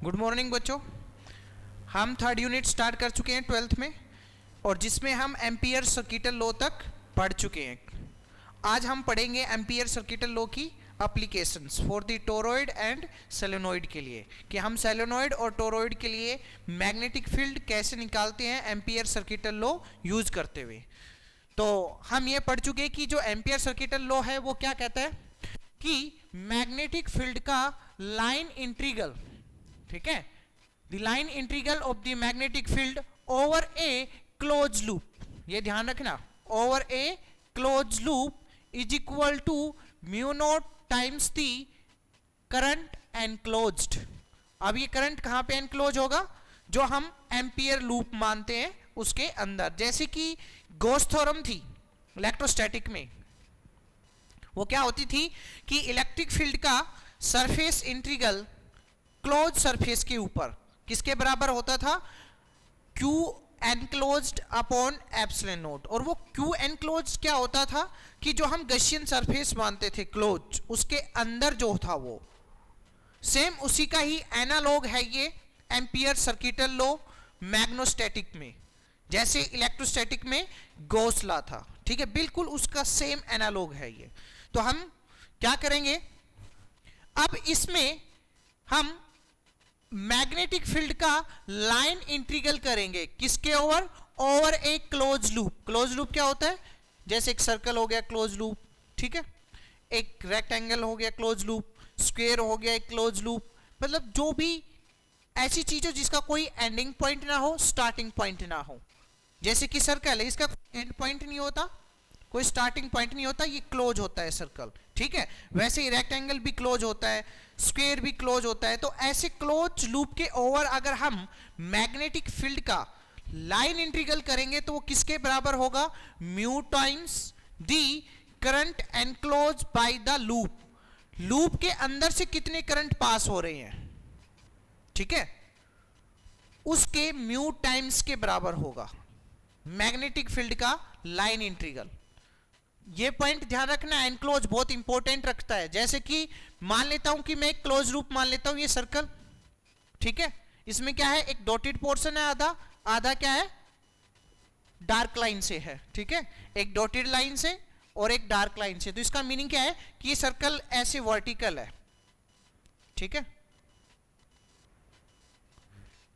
Good morning बच्चों। हम third unit start कर चुके हैं 12th में, और जिसमें हम एम्पियर सर्किटल लॉ तक पढ़ चुके हैं। आज हम पढ़ेंगे एम्पियर सर्किटल लॉ की applications for the toroid and solenoid के लिए, कि हम सोलेनॉइड और टोरॉइड के लिए मैग्नेटिक फील्ड कैसे निकालते हैं एम्पियर सर्किटल लॉ यूज करते हुए। तो हम ये पढ़ चुके हैं कि जो एम्पियर सर्किटल लॉ है वो क्या कहता है कि मैग्नेटिक फील्ड का लाइन इंटीग्रल, ठीक है, the line integral of the magnetic field over a close loop, ये ध्यान रखना, over a close loop is equal to mu naught times the current enclosed. अब ये करंट कहां पे एनक्लोज होगा? जो हम एम्पियर लूप मानते हैं उसके अंदर। जैसे कि गॉस थ्योरम थी इलेक्ट्रोस्टैटिक में, वो क्या होती थी कि इलेक्ट्रिक फील्ड का सरफेस इंटीग्रल क्लोज सरफेस के ऊपर किसके बराबर होता था? Q enclosed upon epsilon not. और वो Q एनक्लोज्ड क्या होता था कि जो हम गॉसियन सरफेस मानते थे क्लोज, उसके अंदर जो था वो सेम उसी का ही एनालॉग है ये एम्पियर सर्किटल लॉ मैग्नेटोस्टैटिक में, जैसे इलेक्ट्रोस्टैटिक में गॉस लॉ था, ठीक है, बिल्कुल उसका सेम एनालॉग है ये। तो हम क्या करेंगे, अब इसमें हम मैग्नेटिक फील्ड का लाइन इंटीग्रल करेंगे किसके over? Over a close loop. Close loop क्या होता है? जैसे एक सर्कल हो गया क्लोज लूप, ठीक है, एक रेक्टेंगल हो गया क्लोज लूप, स्क्वायर हो गया एक क्लोज लूप, मतलब जो भी ऐसी चीज हो जिसका कोई एंडिंग पॉइंट ना हो, स्टार्टिंग पॉइंट ना हो। जैसे कि सर्कल है, इसका एंड पॉइंट नहीं होता, कोई स्टार्टिंग पॉइंट नहीं होता, ये क्लोज होता है सर्कल, ठीक है। वैसे ही रेक्टेंगल भी क्लोज होता है, स्क्वायर भी क्लोज होता है। तो ऐसे क्लोज लूप के ओवर अगर हम मैग्नेटिक फील्ड का लाइन इंटीग्रल करेंगे तो वो किसके बराबर होगा? Mu times the current enclose by the loop. Loop के अंदर से कितने करंट पास हो रहे हैं, ठीक है, उसके म्यू टाइम्स के बराबर होगा मैग्नेटिक फील्ड का लाइन इंटीग्रल। ये पॉइंट ध्यान रखना, एनक्लोज बहुत इंपॉर्टेंट रखता है। जैसे कि मान लेता हूं कि मैं एक क्लोज लूप मान लेता हूं, ये सर्कल, ठीक है, इसमें क्या है, एक डॉटेड पोर्शन है आधा, आधा क्या है, डार्क लाइन से है, ठीक है, एक डॉटेड लाइन से और एक डार्क लाइन से। तो इसका मीनिंग क्या है कि ये सर्कल ऐसे वर्टिकल है, ठीक है,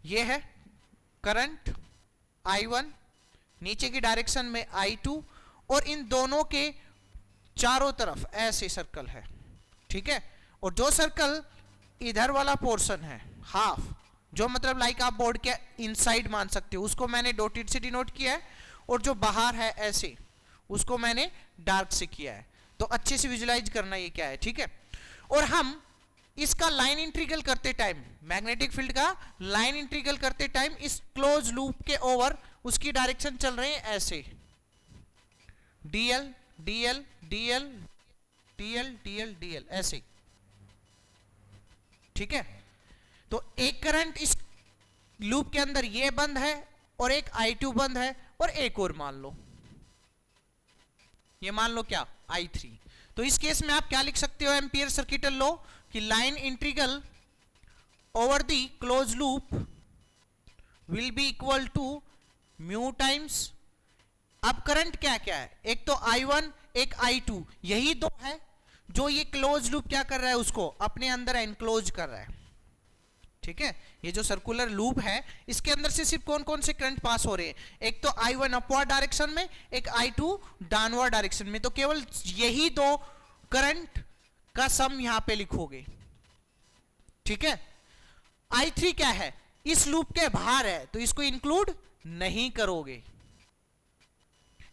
ये है करंट I1, नीचे की डायरेक्शन में I2, और इन दोनों के चारों तरफ ऐसे सर्कल है, ठीक है। और जो सर्कल इधर वाला पोर्शन है हाफ, जो मतलब लाइक आप बोर्ड के इनसाइड मान सकते हो, उसको मैंने डॉटेड से डिनोट किया है, और जो बाहर है ऐसे, उसको मैंने डार्क से किया है। तो अच्छे से विजुलाइज करना ये क्या है, ठीक है। और हम इसका लाइन इंटीग्रल करते टाइम, मैग्नेटिक फील्ड का लाइन इंटीग्रल करते टाइम इस क्लोज लूप के ओवर उसकी डायरेक्शन चल रहे हैं ऐसे, dl dl dl dl dl dl ऐसे, ठीक है। तो एक करंट इस लूप के अंदर ये बंद है और एक I2 बंद है, और एक और मान लो, ये मान लो क्या, I3। तो इस केस में आप क्या लिख सकते हो एम्पियर सर्किटल लॉ कि line integral over the close loop will be equal to mu times, अब करंट क्या क्या है, एक तो I1 एक I2, यही दो है जो ये क्लोज लूप क्या कर रहा है, उसको अपने अंदर एनक्लोज कर रहा है, ठीक है। ये जो सर्कुलर लूप है इसके अंदर से सिर्फ कौन कौन से करंट पास हो रहे हैं, एक तो I1 अपवर्ड डायरेक्शन में, एक I2 डाउनवर्ड डायरेक्शन में। तो केवल यही दो करंट का सम यहां पे लिखोगे, ठीक है। I3 क्या है, इस लूप के बाहर है, तो इसको इंक्लूड नहीं करोगे।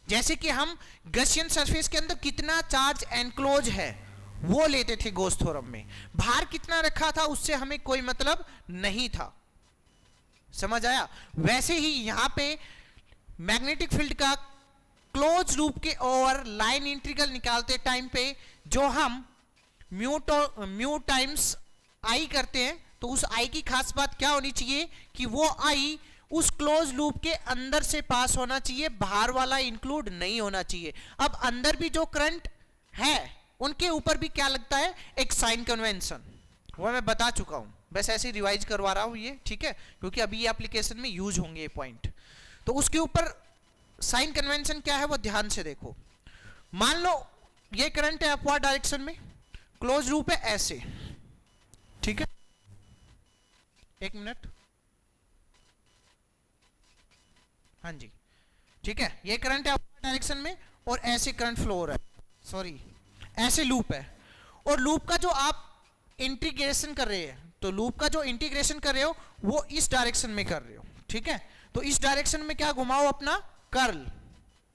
जैसे कि हम गॉसियन सरफेस के अंदर कितना चार्ज एनक्लोज है वो लेते थे गॉस थ्योरम में, बाहर कितना रखा था उससे हमें कोई मतलब नहीं था, समझ आया। वैसे ही यहां पे मैग्नेटिक फील्ड का क्लोज लूप के ओवर लाइन इंटीग्रल निकालते टाइम पे जो हम म्यू टाइम्स I करते हैं, तो उस I की खास बात क्या होनी चाहिए कि वो I उस क्लोज लूप के अंदर से पास होना चाहिए, बाहर वाला इंक्लूड नहीं होना चाहिए। अब अंदर भी जो करंट है उनके ऊपर भी क्या लगता है, एक साइन कन्वेंशन, वो मैं बता चुका हूं, बस ऐसे रिवाइज करवा रहा हूं ये, ठीक है, क्योंकि अभी ये एप्लीकेशन में यूज होंगे ये पॉइंट। तो उसके ऊपर साइन कन्वेंशन क्या है वो ध्यान से देखो। मान लो ये करंट है अपवर्ड डायरेक्शन में, क्लोज लूप है ऐसे, ठीक है, एक मिनट, हाँ जी, ठीक है, ये करंट है अपवर्ड डायरेक्शन में और ऐसे करंट फ्लो हो रहा है, सॉरी ऐसे लूप है, और लूप का जो आप इंटीग्रेशन कर रहे हैं, तो लूप का जो इंटीग्रेशन कर रहे हो वो इस डायरेक्शन में कर रहे हो, ठीक है। तो इस डायरेक्शन में क्या घुमाओ, अपना कर्ल,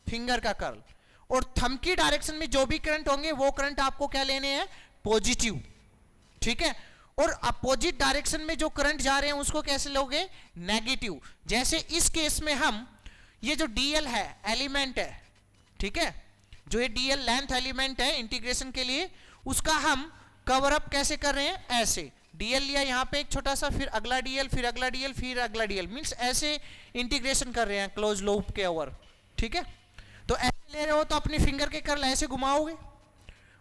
फिंगर का कर्ल, और थंब की डायरेक्शन में जो भी करंट होंगे वो करंट आपको क्या लेने हैं, पॉजिटिव, ठीक है। और अपोजिट डायरेक्शन में जो करंट जा रहे हैं उसको कैसे लोगे, नेगेटिव। जैसे इस केस में हम ये जो डीएल है एलिमेंट है, ठीक है, जो ये डीएल लेंथ एलिमेंट है इंटीग्रेशन के लिए, उसका हम कवर अप कैसे कर रहे हैं, ऐसे डीएल लिया यहाँ पे एक छोटा सा, फिर अगला डीएल, फिर अगला डीएल, फिर अगला डीएल, मींस ऐसे इंटीग्रेशन कर रहे हैं क्लोज लूप के ओवर, ठीक है। तो ऐसे ले रहे हो तो अपने फिंगर के कर्ल ऐसे घुमाओगे,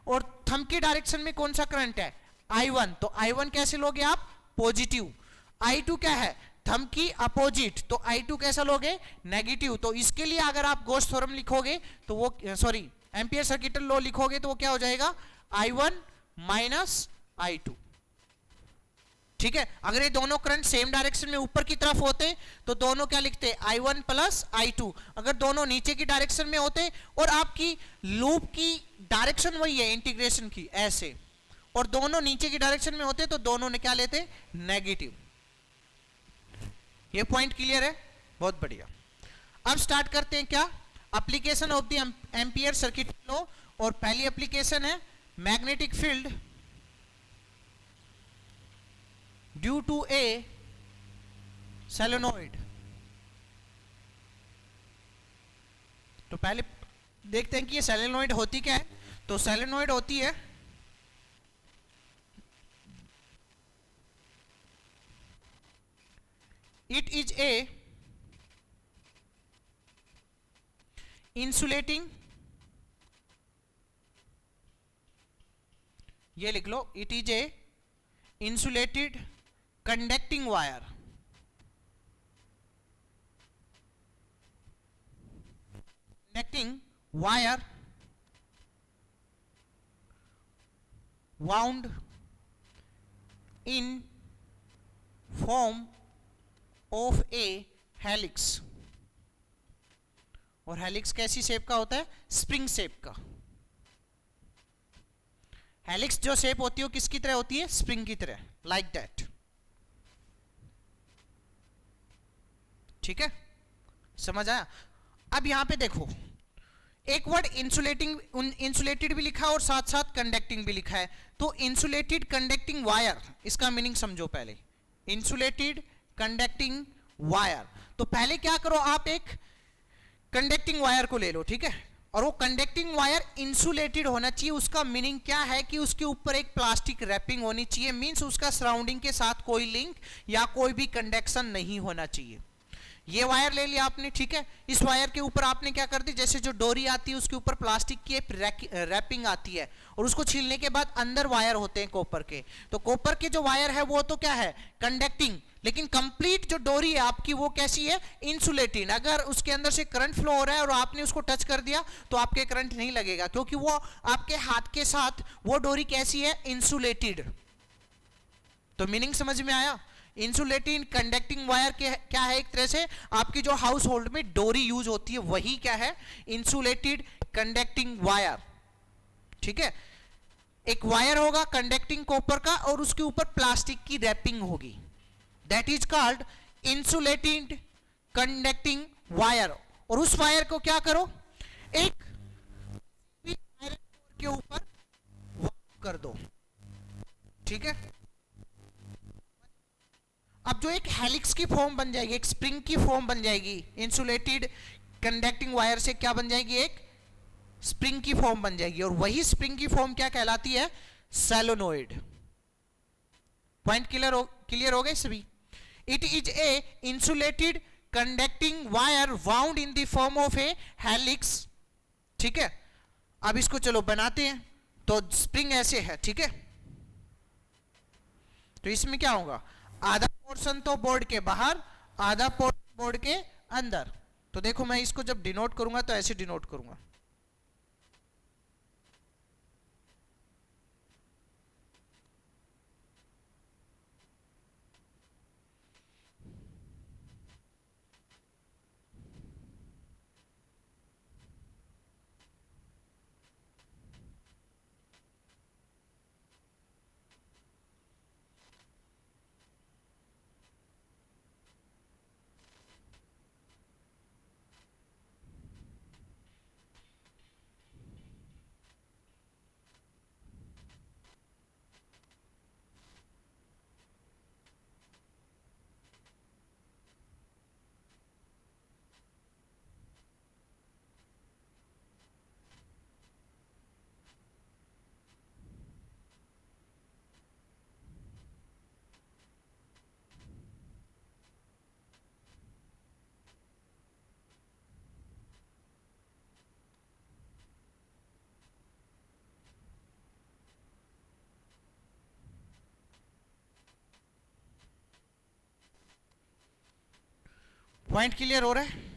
और थंब की डायरेक्शन में कौन सा करंट है, I1, तो I1 कैसे लोगे आप, पॉजिटिव। I2 क्या है, थंब की अपोजिट, तो I2 कैसा लोगे, नेगेटिव। तो इसके लिए अगर आप गॉस थ्योरम लिखोगे तो वो, सॉरी एम्पियर सर्किटल लॉ लिखोगे तो वो क्या हो जाएगा, I1 माइनस I2, ठीक है। अगर ये दोनों करंट सेम डायरेक्शन में ऊपर की तरफ होते तो दोनों क्या लिखते, I1 प्लस I2। अगर दोनों नीचे की डायरेक्शन में होते और आपकी लूप की डायरेक्शन वही है इंटीग्रेशन की ऐसे, और दोनों नीचे की डायरेक्शन में होते तो दोनों ने क्या लेते, नेगेटिव। ये पॉइंट क्लियर है, बहुत बढ़िया। अब स्टार्ट करते हैं क्या, application of the ampere circuit law, और पहली एप्लीकेशन है magnetic field due to a solenoid. तो पहले देखते हैं कि ये सोलेनोइड होती क्या है। तो सोलेनोइड होती है इट इज ए इंसुलेटिंग, ये लिख लो, it is a insulated conducting wire, conducting wire wound in form of a helix। और हेलिक्स कैसी शेप का होता है, स्प्रिंग शेप का। हेलिक्स जो शेप होती है वो किसकी तरह होती है, स्प्रिंग की तरह, लाइक दैट, ठीक है, समझ आया। अब यहां पे देखो एक वर्ड इंसुलेटिंग, इंसुलेटेड भी लिखा है और साथ साथ कंडक्टिंग भी लिखा है। तो इंसुलेटेड कंडक्टिंग वायर, इसका मीनिंग समझो पहले, इंसुलेटेड कंडक्टिंग वायर। तो पहले क्या करो, आप एक कंडक्टिंग वायर को ले लो, ठीक है, और वो कंडक्टिंग वायर इंसुलेटेड होना चाहिए। उसका मीनिंग क्या है कि उसके ऊपर एक प्लास्टिक रैपिंग होनी चाहिए, मींस उसका सराउंडिंग के साथ कोई लिंक या कोई भी कंडक्शन नहीं होना चाहिए। ये वायर ले लिया आपने, ठीक है, इस वायर के ऊपर आपने क्या कर दी, जैसे जो डोरी आती है उसके ऊपर प्लास्टिक की एक रैपिंग आती है, और उसको छीलने के बाद अंदर वायर होते हैं कॉपर के। तो कॉपर के जो वायर है वो तो क्या है, कंडक्टिंग, लेकिन कंप्लीट जो डोरी है आपकी वो कैसी है, इंसुलेटेड। अगर उसके अंदर से करंट फ्लो हो रहा है और आपने उसको टच कर दिया तो आपके करंट नहीं लगेगा, क्योंकि वो आपके हाथ के साथ वो डोरी कैसी है, इंसुलेटेड। तो मीनिंग समझ में आया। इंसुलेटेड कंडक्टिंग वायर के क्या है, एक तरह से आपकी जो हाउस होल्ड में डोरी यूज होती है वही क्या है, इंसुलेटेड कंडक्टिंग वायर, ठीक है। एक वायर होगा कंडक्टिंग कॉपर का और उसके ऊपर प्लास्टिक की रैपिंग होगी, that is called insulated conducting wire. और उस वायर को क्या करो, एक आयरन कोर के ऊपर कर दो, ठीक है। अब जो एक हेलिक्स की फॉर्म बन जाएगी, एक स्प्रिंग की फॉर्म बन जाएगी, इंसुलेटेड कंडक्टिंग वायर से क्या बन जाएगी, एक स्प्रिंग की फॉर्म बन जाएगी, और वही स्प्रिंग की फॉर्म क्या कहलाती है, सोलेनोइड। पॉइंट क्लियर हो गए सभी। It is a insulated conducting wire wound in the form of A helix, ठीक है। अब इसको चलो बनाते हैं। तो स्प्रिंग ऐसे है, ठीक है, तो इसमें क्या होगा, आधा पोर्शन तो बोर्ड के बाहर, आधा पोर्शन बोर्ड के अंदर। तो देखो मैं इसको जब डिनोट करूंगा तो ऐसे डिनोट करूंगा। पॉइंट क्लियर हो रहा है?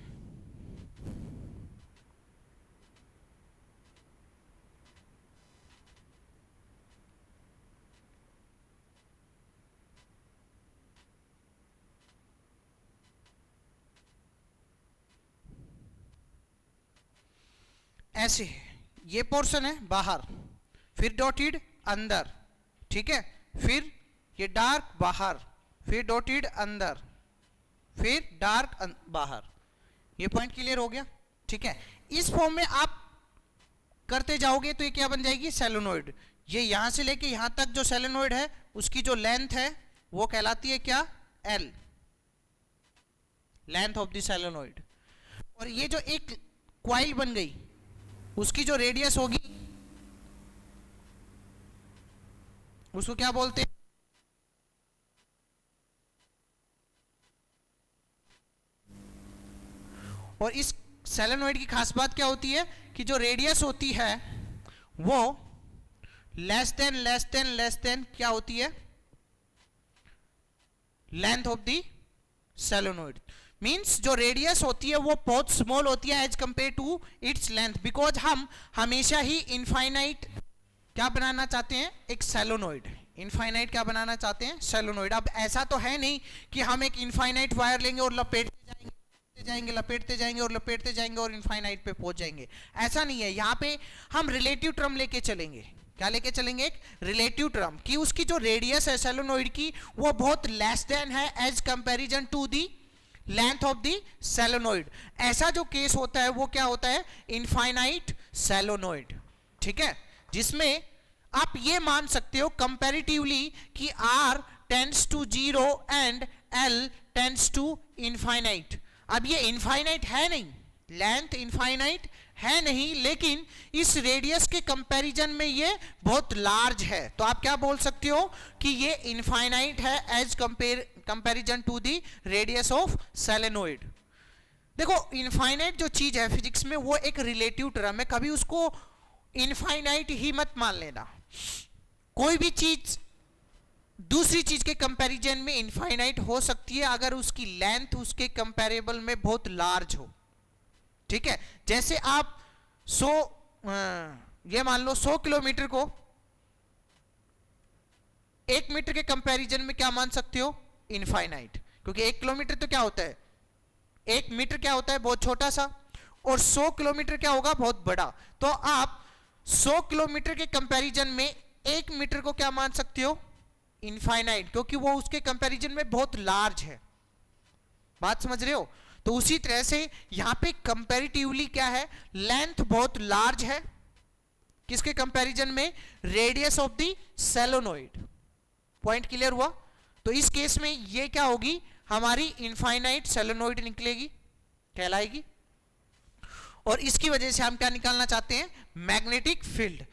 ऐसे ये पोर्शन है बाहर, फिर डॉटेड अंदर, ठीक है, फिर ये डार्क बाहर, फिर डॉटेड अंदर, फिर डार्क बाहर। ये पॉइंट क्लियर हो गया, ठीक है। इस फॉर्म में आप करते जाओगे तो ये क्या बन जाएगी, सोलेनोइड। ये यहां से लेके यहां तक जो सोलेनोइड है उसकी जो लेंथ है वो कहलाती है क्या, L, length of the solenoid. और ये जो एक क्वाइल बन गई उसकी जो रेडियस होगी उसको क्या बोलते हैं, और इस सोलेनोइड की खास बात क्या होती है कि जो रेडियस होती है वो लेस देन क्या होती है, length of the solenoid. Means जो रेडियस होती है वो बहुत स्मॉल होती है as compare to its length, because हम हमेशा ही इनफाइनाइट क्या बनाना चाहते हैं, एक सोलेनोइड। इनफाइनाइट क्या बनाना चाहते हैं, सोलेनोइड। अब ऐसा तो है नहीं कि हम एक इनफाइनाइट वायर लेंगे और लपेटते जाएंगे और इनफाइनाइट पे पहुंच जाएंगे, ऐसा नहीं है। यहाँ पे हम रिलेटिव टर्म लेके चलेंगे। क्या लेके चलेंगे, एक रिलेटिव टर्म, कि उसकी जो रेडियस है सोलेनोइड की वो बहुत लेस देन है as comparison to the length of the solenoid. ऐसा जो केस होता है वो क्या होता है, इनफाइनाइट सोलेनोइड, ठीक है, जिसमें आप ये मान सकते हो कंपैरेटिवली कि R tends to 0 and L tends to infinite. अब ये इनफाइनाइट है नहीं, लेंथ इनफाइनाइट है नहीं, लेकिन इस रेडियस के कंपैरिजन में ये बहुत लार्ज है। तो आप क्या बोल सकते हो कि ये इनफाइनाइट है as comparison to the radius of solenoid. देखो इनफाइनाइट जो चीज है फिजिक्स में वो एक रिलेटिव टर्म है, कभी उसको इनफाइनाइट ही मत मान लेना। कोई भी चीज दूसरी चीज के कंपैरिजन में इनफाइनाइट हो सकती है अगर उसकी लेंथ उसके कंपैरेबल में बहुत लार्ज हो, ठीक है। जैसे आप 100 ये मान लो 100 किलोमीटर को 1 मीटर के कंपैरिजन में क्या मान सकते हो, इनफाइनाइट, क्योंकि 1 किलोमीटर तो क्या होता है, 1 मीटर क्या होता है, बहुत छोटा सा, और 100 किलोमीटर क्या होगा, बहुत बड़ा। तो आप 100 किलोमीटर के कंपैरिजन में 1 मीटर को क्या मान सकते हो, इनफाइनाइट, क्योंकि वो उसके कंपैरिजन में बहुत लार्ज है। बात समझ रहे हो? तो उसी तरह से यहां पे कंपैरेटिवली क्या है, लेंथ बहुत लार्ज है, किसके कंपैरिजन में, radius of the solenoid. Point clear हुआ? तो इस केस में ये क्या होगी, हमारी इनफाइनाइट सोलेनोइड निकलेगी, कहलाएगी। और इसकी वजह से हम क्या निकालना चाहते हैं, मैग्नेटिक फील्ड।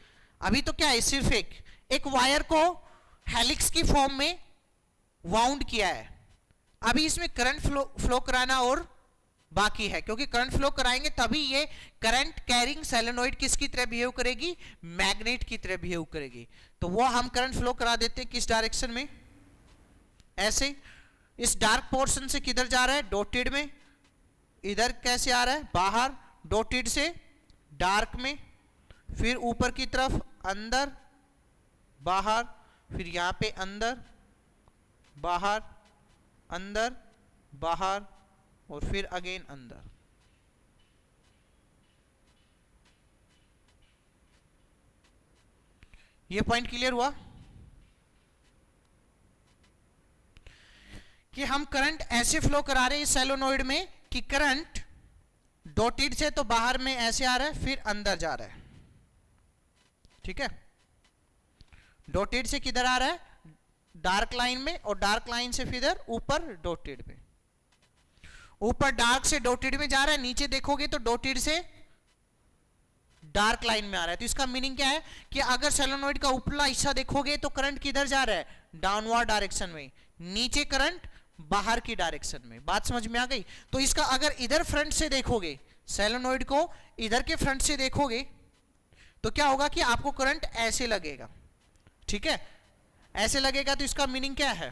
अभी तो क्या है, सिर्फ एक वायर को हेलिक्स की फॉर्म में वाउंड किया है, अभी इसमें करंट फ्लो कराना और बाकी है, क्योंकि करंट फ्लो कराएंगे तभी ये करंट कैरिंग सोलेनोइड किसकी तरह बिहेव करेगी, मैग्नेट की तरह बिहेव करेगी। तो वो हम करंट फ्लो करा देते हैं किस डायरेक्शन में, ऐसे इस डार्क पोर्शन से किधर जा रहा है, डॉटेड में, इधर कैसे आ रहा है, बाहर, डॉटेड से डार्क में, फिर ऊपर की तरफ अंदर बाहर, फिर यहां पे अंदर बाहर अंदर बाहर और फिर अगेन अंदर। ये पॉइंट क्लियर हुआ कि हम करंट ऐसे फ्लो करा रहे हैं इस सोलेनोइड में कि करंट डॉटेड से तो बाहर में ऐसे आ रहा है, फिर अंदर जा रहा है। ठीक है, डॉटेड से किधर आ रहा है, डार्क लाइन में, और डार्क लाइन से फिर ऊपर डॉटेड में। ऊपर डार्क से डॉटेड में जा रहा है, नीचे देखोगे तो डॉटेड से डार्क लाइन में आ रहा है। तो इसका मीनिंग क्या है कि अगर सोलेनोइड का ऊपरला हिस्सा देखोगे तो करंट किधर जा रहा है, डाउनवर्ड डायरेक्शन में, नीचे करंट बाहर की डायरेक्शन में। बात समझ में आ गई। तो इसका अगर इधर फ्रंट से देखोगे, सोलेनोइड को इधर के फ्रंट से देखोगे तो क्या होगा कि आपको करंट ऐसे लगेगा। ठीक है, ऐसे लगेगा। तो इसका मीनिंग क्या है,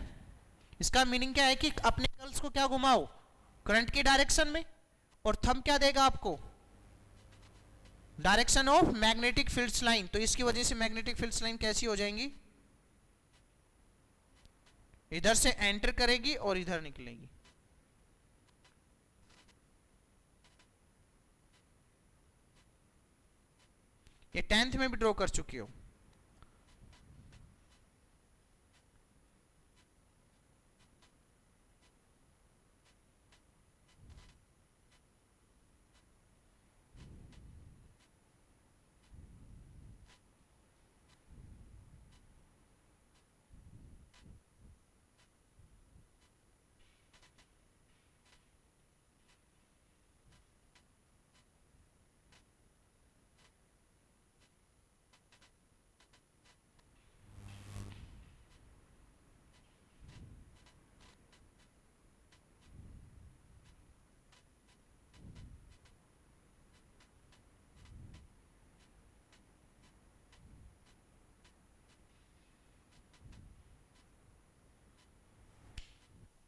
इसका मीनिंग क्या है कि अपने कर्ल्स को क्या घुमाओ, करंट की डायरेक्शन में, और थंब क्या देगा आपको, direction of magnetic field line. तो इसकी वजह से मैग्नेटिक फील्ड लाइन कैसी हो जाएंगी, इधर से एंटर करेगी और इधर निकलेगी। ये 10th में भी ड्रॉ कर चुकी हो।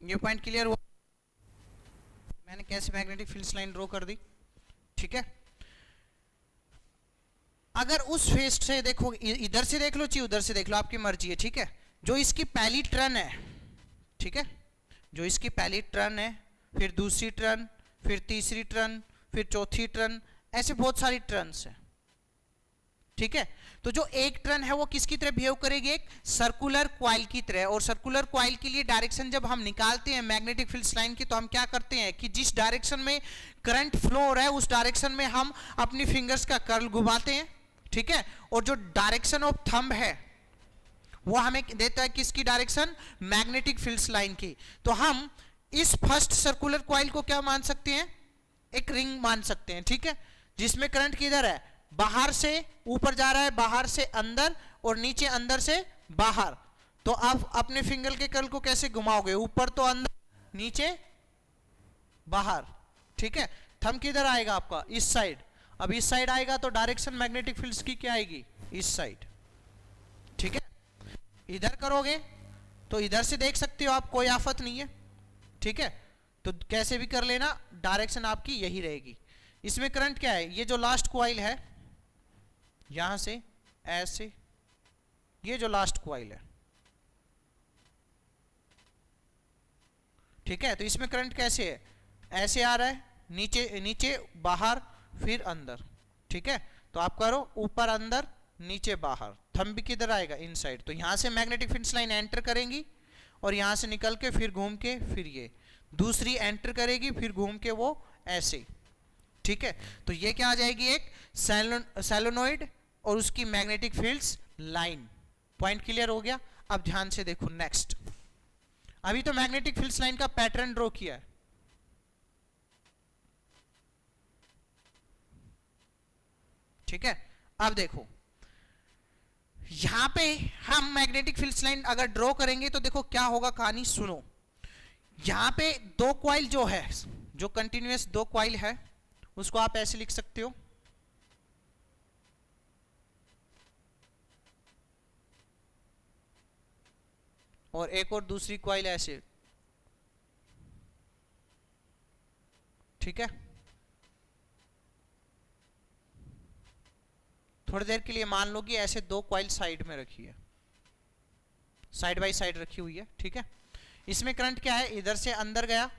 ये पॉइंट क्लियर हुआ, मैंने कैसे मैग्नेटिक फील्ड लाइन ड्रॉ कर दी। ठीक है, अगर उस फेस से देखो, इधर से देख लो चाहे उधर से देख लो, आपकी मर्जी है। ठीक है, जो इसकी पहली टर्न है, ठीक है, जो इसकी पहली टर्न है, फिर दूसरी टर्न, फिर तीसरी टर्न, फिर चौथी टर्न, ऐसे बहुत सारी टर्न्स है। ठीक है, तो जो एक टर्न है वो किसकी तरह बिहेव करेगी, एक सर्कुलर क्वाइल की तरह। और सर्कुलर क्वाइल के लिए डायरेक्शन जब हम निकालते हैं मैग्नेटिक फील्ड लाइन की, तो हम क्या करते हैं कि जिस डायरेक्शन में करंट फ्लो हो रहा है उस डायरेक्शन में हम अपनी फिंगर्स का कर्ल घुमाते हैं। ठीक है, और जो डायरेक्शन ऑफ थंब है वो हमें देता है किसकी डायरेक्शन, मैग्नेटिक फील्ड लाइन की। तो हम इस फर्स्ट सर्कुलर क्वाइल को क्या मान सकते हैं, एक रिंग मान सकते हैं। ठीक है, जिसमें करंट किधर है, बाहर से ऊपर जा रहा है, बाहर से अंदर, और नीचे अंदर से बाहर। तो आप अपने फिंगर के कर्ल को कैसे घुमाओगे, ऊपर तो अंदर, नीचे बाहर। ठीक है, थंब किधर आएगा आपका, इस साइड। अब इस साइड आएगा तो डायरेक्शन मैग्नेटिक फील्ड्स की क्या आएगी, इस साइड। ठीक है, इधर करोगे तो इधर से देख सकते हो आप, कोई आफत नहीं है। ठीक है, तो कैसे भी कर लेना, डायरेक्शन आपकी यही रहेगी। इसमें करंट क्या है, ये जो लास्ट क्वाइल है यहां से ऐसे, ये जो लास्ट क्वाइल है, ठीक है, तो इसमें करंट कैसे है, ऐसे आ रहा है, नीचे नीचे बाहर फिर अंदर। ठीक है, तो आप करो ऊपर अंदर नीचे बाहर, थंब भी किधर आएगा, इनसाइड। तो यहां से मैग्नेटिक फील्ड लाइन एंटर करेंगी और यहां से निकल के फिर घूम के फिर ये दूसरी एंटर करेगी, फिर घूम के वो ऐसे। ठीक है, तो ये क्या आ जाएगी, एक सोलेनोइड और उसकी magnetic fields line. Point clear हो गया। अब ध्यान से देखो नेक्स्ट, अभी तो मैग्नेटिक फील्ड्स लाइन का पैटर्न ड्रॉ किया है। ठीक है, अब देखो यहां पे हम मैग्नेटिक फील्ड्स लाइन अगर ड्रॉ करेंगे तो देखो क्या होगा, कहानी सुनो। यहां पे दो क्वाइल जो है, जो कंटिन्यूअस दो क्वाइल है, उसको आप ऐसे लिख सकते हो, और एक और दूसरी कॉइल ऐसे, ठीक है। थोड़ी देर के लिए मान लो कि ऐसे दो कॉइल साइड में रखी है, साइड बाय साइड रखी हुई है, ठीक है। इसमें करंट क्या है, इधर से अंदर गया,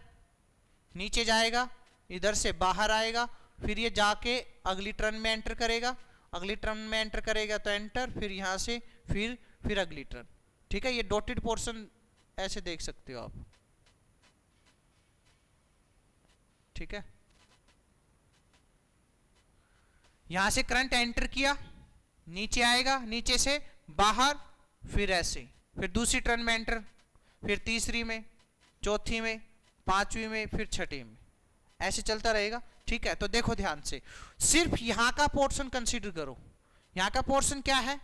नीचे जाएगा, इधर से बाहर आएगा, फिर ये जाके अगली टर्न में एंटर करेगा, अगली टर्न में एंटर करेगा तो एंटर, फिर यहां से फिर अगली टर्न, ठीक है। ये डॉटेड पोर्शन ऐसे देख सकते हो आप, ठीक है। यहां से करंट एंटर किया, नीचे आएगा, नीचे से बाहर, फिर ऐसे, फिर दूसरी टर्न में एंटर, फिर तीसरी में, चौथी में, पांचवी में, फिर छठी में, ऐसे चलता रहेगा, ठीक है। तो देखो ध्यान से, सिर्फ यहां का पोर्शन कंसीडर करो। यहां का पोर्शन क्या है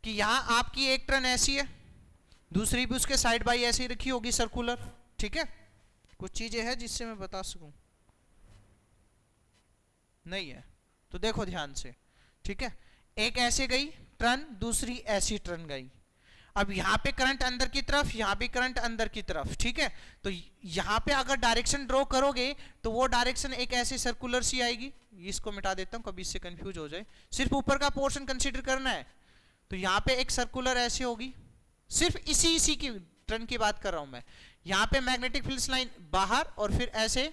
कि यहां आपकी एक टर्न ऐसी है, दूसरी भी उसके साइड बाई ऐसी रखी होगी सर्कुलर, ठीक है। कुछ चीजें हैं जिससे मैं बता सकूं, नहीं है तो देखो ध्यान से, ठीक है। एक ऐसे गई टर्न, दूसरी ऐसी टर्न गई। अब यहां पे करंट अंदर की तरफ, यहां भी करंट अंदर की तरफ, ठीक है। तो यहां पे अगर डायरेक्शन ड्रॉ करोगे तो वो डायरेक्शन एक ऐसी सर्कुलर सी आएगी। इसको मिटा देता हूं कभी इससे कंफ्यूज हो जाए, सिर्फ ऊपर का पोर्शन कंसीडर करना है। तो यहां पे एक सर्कुलर ऐसे होगी, सिर्फ इसी की टर्न की बात कर रहा हूं मैं। यहां पे मैग्नेटिक फील्ड लाइन बाहर और फिर ऐसे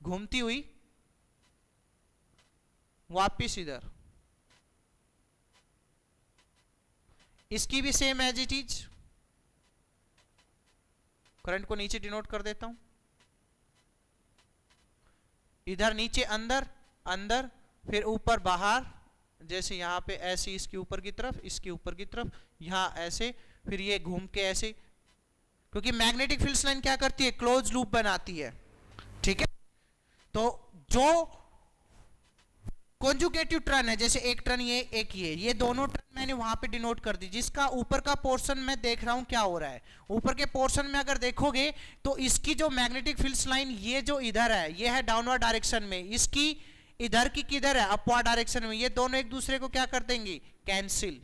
घूमती हुई वापिस इधर, इसकी भी same as it is. Current को नीचे डिनोट कर देता हूं, इधर नीचे अंदर, अंदर, फिर ऊपर बाहर, जैसे यहां पे ऐसे इसके ऊपर की तरफ, इसके ऊपर की तरफ, यहां ऐसे, फिर ये घूम के ऐसे, क्योंकि मैग्नेटिक फील्ड लाइन क्या करती है, क्लोज लूप बनाती है, ठीक है। तो जो कॉन्जुगेटिव टर्न है, जैसे एक टर्न ये, एक ये दोनों टर्न मैंने वहां पे डिनोट कर दी। जिसका ऊपर का पोर्शन मैं देख रहा हूं क्या हो रहा है, ऊपर के पोर्शन में अगर देखोगे तो इसकी जो मैग्नेटिक फील्ड लाइन ये जो इधर है, ये है डाउनवर्ड डायरेक्शन में, इसकी इधर की किधर है, अपवर्ड डायरेक्शन में। ये दोनों एक दूसरे को क्या कर देंगी, कैंसिल,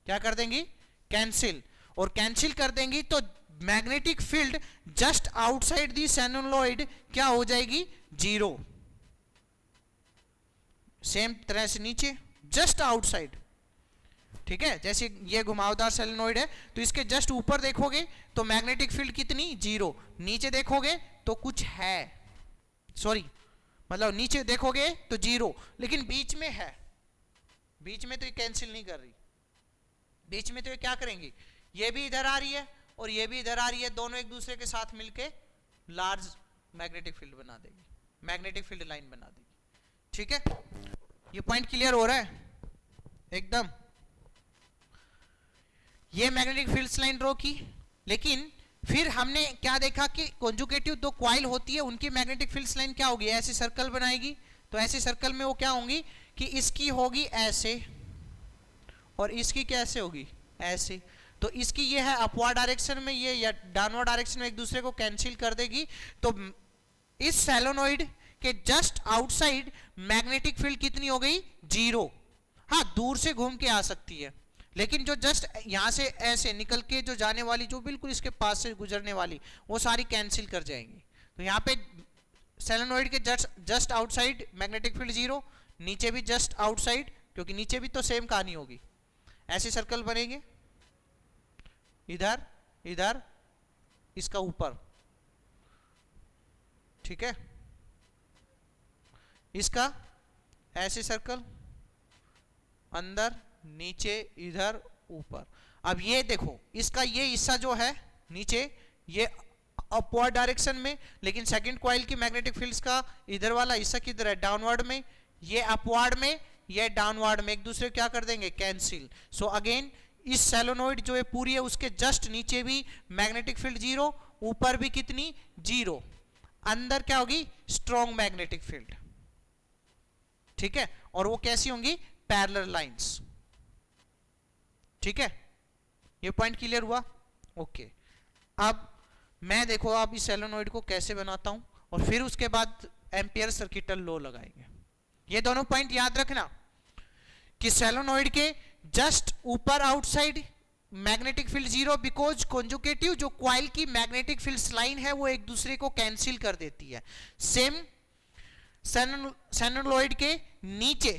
क्या कर देंगी, कैंसिल। और कैंसिल कर देंगी तो magnetic field just outside the solenoid क्या हो जाएगी, जीरो। सेम तरह से नीचे जस्ट आउटसाइड, ठीक है। जैसे ये घुमावदार सोलेनोइड है तो इसके जस्ट ऊपर देखोगे तो मैग्नेटिक फील्ड कितनी, जीरो। नीचे देखोगे तो कुछ है, सॉरी मतलब नीचे देखोगे तो जीरो, लेकिन बीच में है, बीच में तो ये कैंसिल नहीं कर रही, बीच में तो ये क्या करेंगी, ये भी इधर आ रही है और ये भी इधर आ रही है, दोनों एक दूसरे के साथ मिलके लार्ज मैग्नेटिक फील्ड बना देगी, मैग्नेटिक फील्ड लाइन बना देगी, ठीक है। ये पॉइंट क्लियर हो रहा है एकदम। ये मैग्नेटिक फील्ड लाइन ड्रॉ की, लेकिन फिर हमने क्या देखा कि कॉन्जुगेटिव दो कॉइल होती है, उनकी मैग्नेटिक फील्ड लाइन क्या होगी, ऐसे सर्कल बनाएगी। तो ऐसे सर्कल में वो क्या होंगी कि इसकी होगी ऐसे और इसकी कैसे होगी, ऐसे। तो इसकी ये है अपवर्ड डायरेक्शन में, ये या डाउनवर्ड डायरेक्शन में एक दूसरे को कैंसिल कर देगी। तो इस सोलेनोइड के जस्ट आउटसाइड मैग्नेटिक फील्ड कितनी हो गई, जीरो। हाँ, दूर से घूम के आ सकती है, लेकिन जो जस्ट यहां से ऐसे निकल के जो जाने वाली, जो बिल्कुल इसके पास से गुजरने वाली, वो सारी कैंसिल कर जाएंगी। तो यहाँ पे सोलेनोइड के just outside magnetic field zero, नीचे भी जस्ट आउटसाइड, क्योंकि नीचे भी तो सेम कहानी होगी, ऐसे सर्कल बनेंगे, इधर इधर, इसका ऊपर, ठीक है, इसका ऐसे सर्कल, अंदर, नीचे, इधर, ऊपर। अब ये देखो, इसका ये हिस्सा जो है नीचे, ये अपवर्ड डायरेक्शन में, लेकिन सेकंड कॉइल की मैग्नेटिक फील्ड्स का इधर वाला हिस्सा किधर है, डाउनवर्ड में, ये अपवर्ड में, ये डाउनवर्ड में, एक दूसरे क्या कर देंगे, कैंसिल। सो अगेन इस सोलेनोइड जो है पूरी है, उसके जस्ट नीचे भी मैग्नेटिक फील्ड जीरो, ऊपर भी कितनी, जीरो, अंदर क्या होगी, स्ट्रॉन्ग मैग्नेटिक फील्ड, ठीक है। और वो कैसी होंगी, पैरेलल लाइंस, ठीक है। ये पॉइंट क्लियर हुआ, ओके। अब मैं देखो अब इस सोलेनोइड को कैसे बनाता हूं और फिर उसके बाद एम्पियर सर्किटल लॉ लगाएंगे। ये दोनों पॉइंट याद रखना कि सोलेनोइड के जस्ट ऊपर outside magnetic field zero because conjugative जो क्वाइल की मैग्नेटिक फील्ड लाइन है वो एक दूसरे को कैंसिल कर देती है। सेम सोलेनोइड के नीचे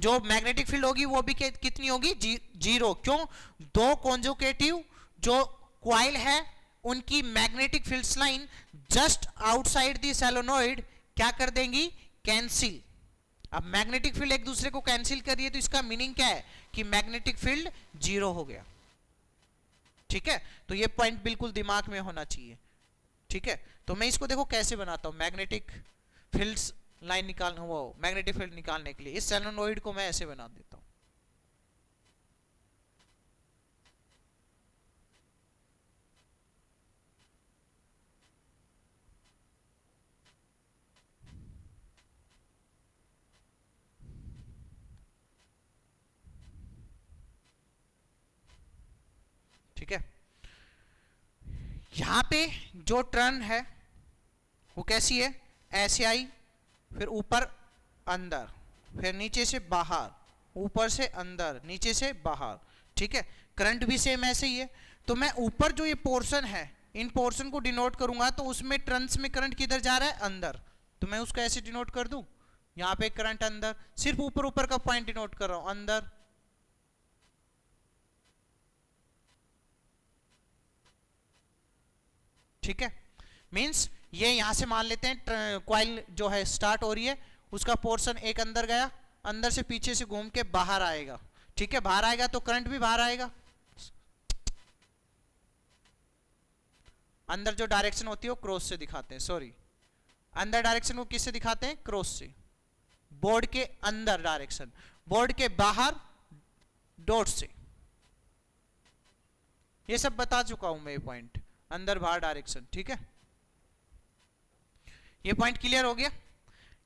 जो मैग्नेटिक फील्ड होगी वो भी कितनी होगी? जीरो। क्यों? दो कॉन्जुगेटिव जो क्वाइल है उनकी magnetic field line just outside the solenoid क्या कर देंगी? कैंसिल। अब मैग्नेटिक फील्ड एक दूसरे को कैंसिल करिए तो इसका मीनिंग क्या है कि मैग्नेटिक फील्ड जीरो हो गया। ठीक है, तो ये पॉइंट बिल्कुल दिमाग में होना चाहिए। ठीक है, तो मैं इसको देखो कैसे बनाता हूं मैग्नेटिक फील्ड्स लाइन निकालना, वो मैग्नेटिक फील्ड निकालने के लिए इस सोलेनोइड को मैं ऐसे बना देता हूं। ठीक है, यहां पे जो टर्न है वो कैसी है? ऐसे आई, फिर ऊपर अंदर, फिर नीचे से बाहर, ऊपर से अंदर, नीचे से बाहर। ठीक है, करंट भी सेम ऐसे ही है। तो मैं ऊपर जो ये पोर्शन है इन पोर्शन को डिनोट करूंगा तो उसमें टर्न्स में करंट किधर जा रहा है? अंदर। तो मैं उसका ऐसे डिनोट कर दूं, यहां पे करंट अंदर, सिर्फ ऊपर ऊपर का पॉइंट डिनोट कर रहा हूं, अंदर। ठीक है, मींस ये यहां से मान लेते हैं क्वाइल जो है स्टार्ट हो रही है, उसका पोर्शन एक अंदर गया, अंदर से पीछे से घूम के बाहर आएगा। ठीक है, बाहर आएगा तो करंट भी बाहर आएगा। अंदर जो डायरेक्शन होती है वो क्रॉस से दिखाते हैं, सॉरी, अंदर डायरेक्शन को किससे दिखाते हैं? क्रॉस से। बोर्ड के अंदर डायरेक्शन, बोर्ड के बाहर डॉट से। ये सब बता चुका हूं मैं, ये पॉइंट अंदर बाहर डायरेक्शन। ठीक है, ये पॉइंट क्लियर हो गया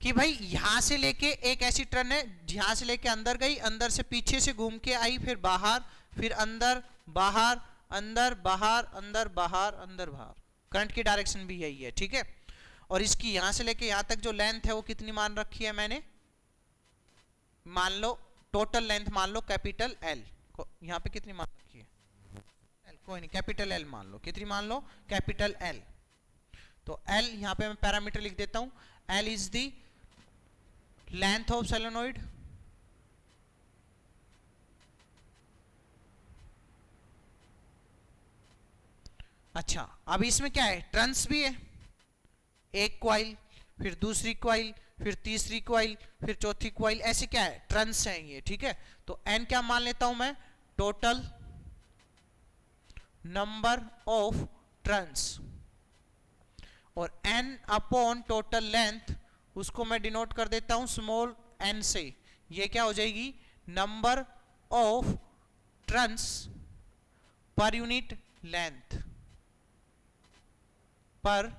कि भाई यहां से लेके एक ऐसी टर्न है यहां से लेके अंदर गई, अंदर से पीछे से घूम के आई, फिर बाहर, फिर अंदर बाहर, अंदर बाहर, अंदर बाहर, अंदर बाहर। करंट की डायरेक्शन भी यही है। ठीक है, और इसकी यहां से लेके यहां तक जो लेंथ है वो कितनी मान रखी है मैंने? मान लो टोटल लेंथ मान लो कैपिटल एल, यहां पे कितनी मान रखी है? कोई नहीं, कैपिटल एल मान लो। कितनी मान लो? Capital L. तो एल यहां पे मैं पैरामीटर लिख देता हूं, L is the length of solenoid, अच्छा अब इसमें क्या है? टर्न्स भी है, एक क्वाइल, फिर दूसरी क्वाइल, फिर तीसरी क्वाइल, फिर चौथी क्वाइल, ऐसे क्या है? टर्न्स हैं ये। ठीक है, तो एन क्या मान लेता हूं मैं? टोटल नंबर ऑफ टर्न्स, और n अपॉन टोटल लेंथ उसको मैं डिनोट कर देता हूं स्मॉल n से। ये क्या हो जाएगी? Number of turns per unit length, per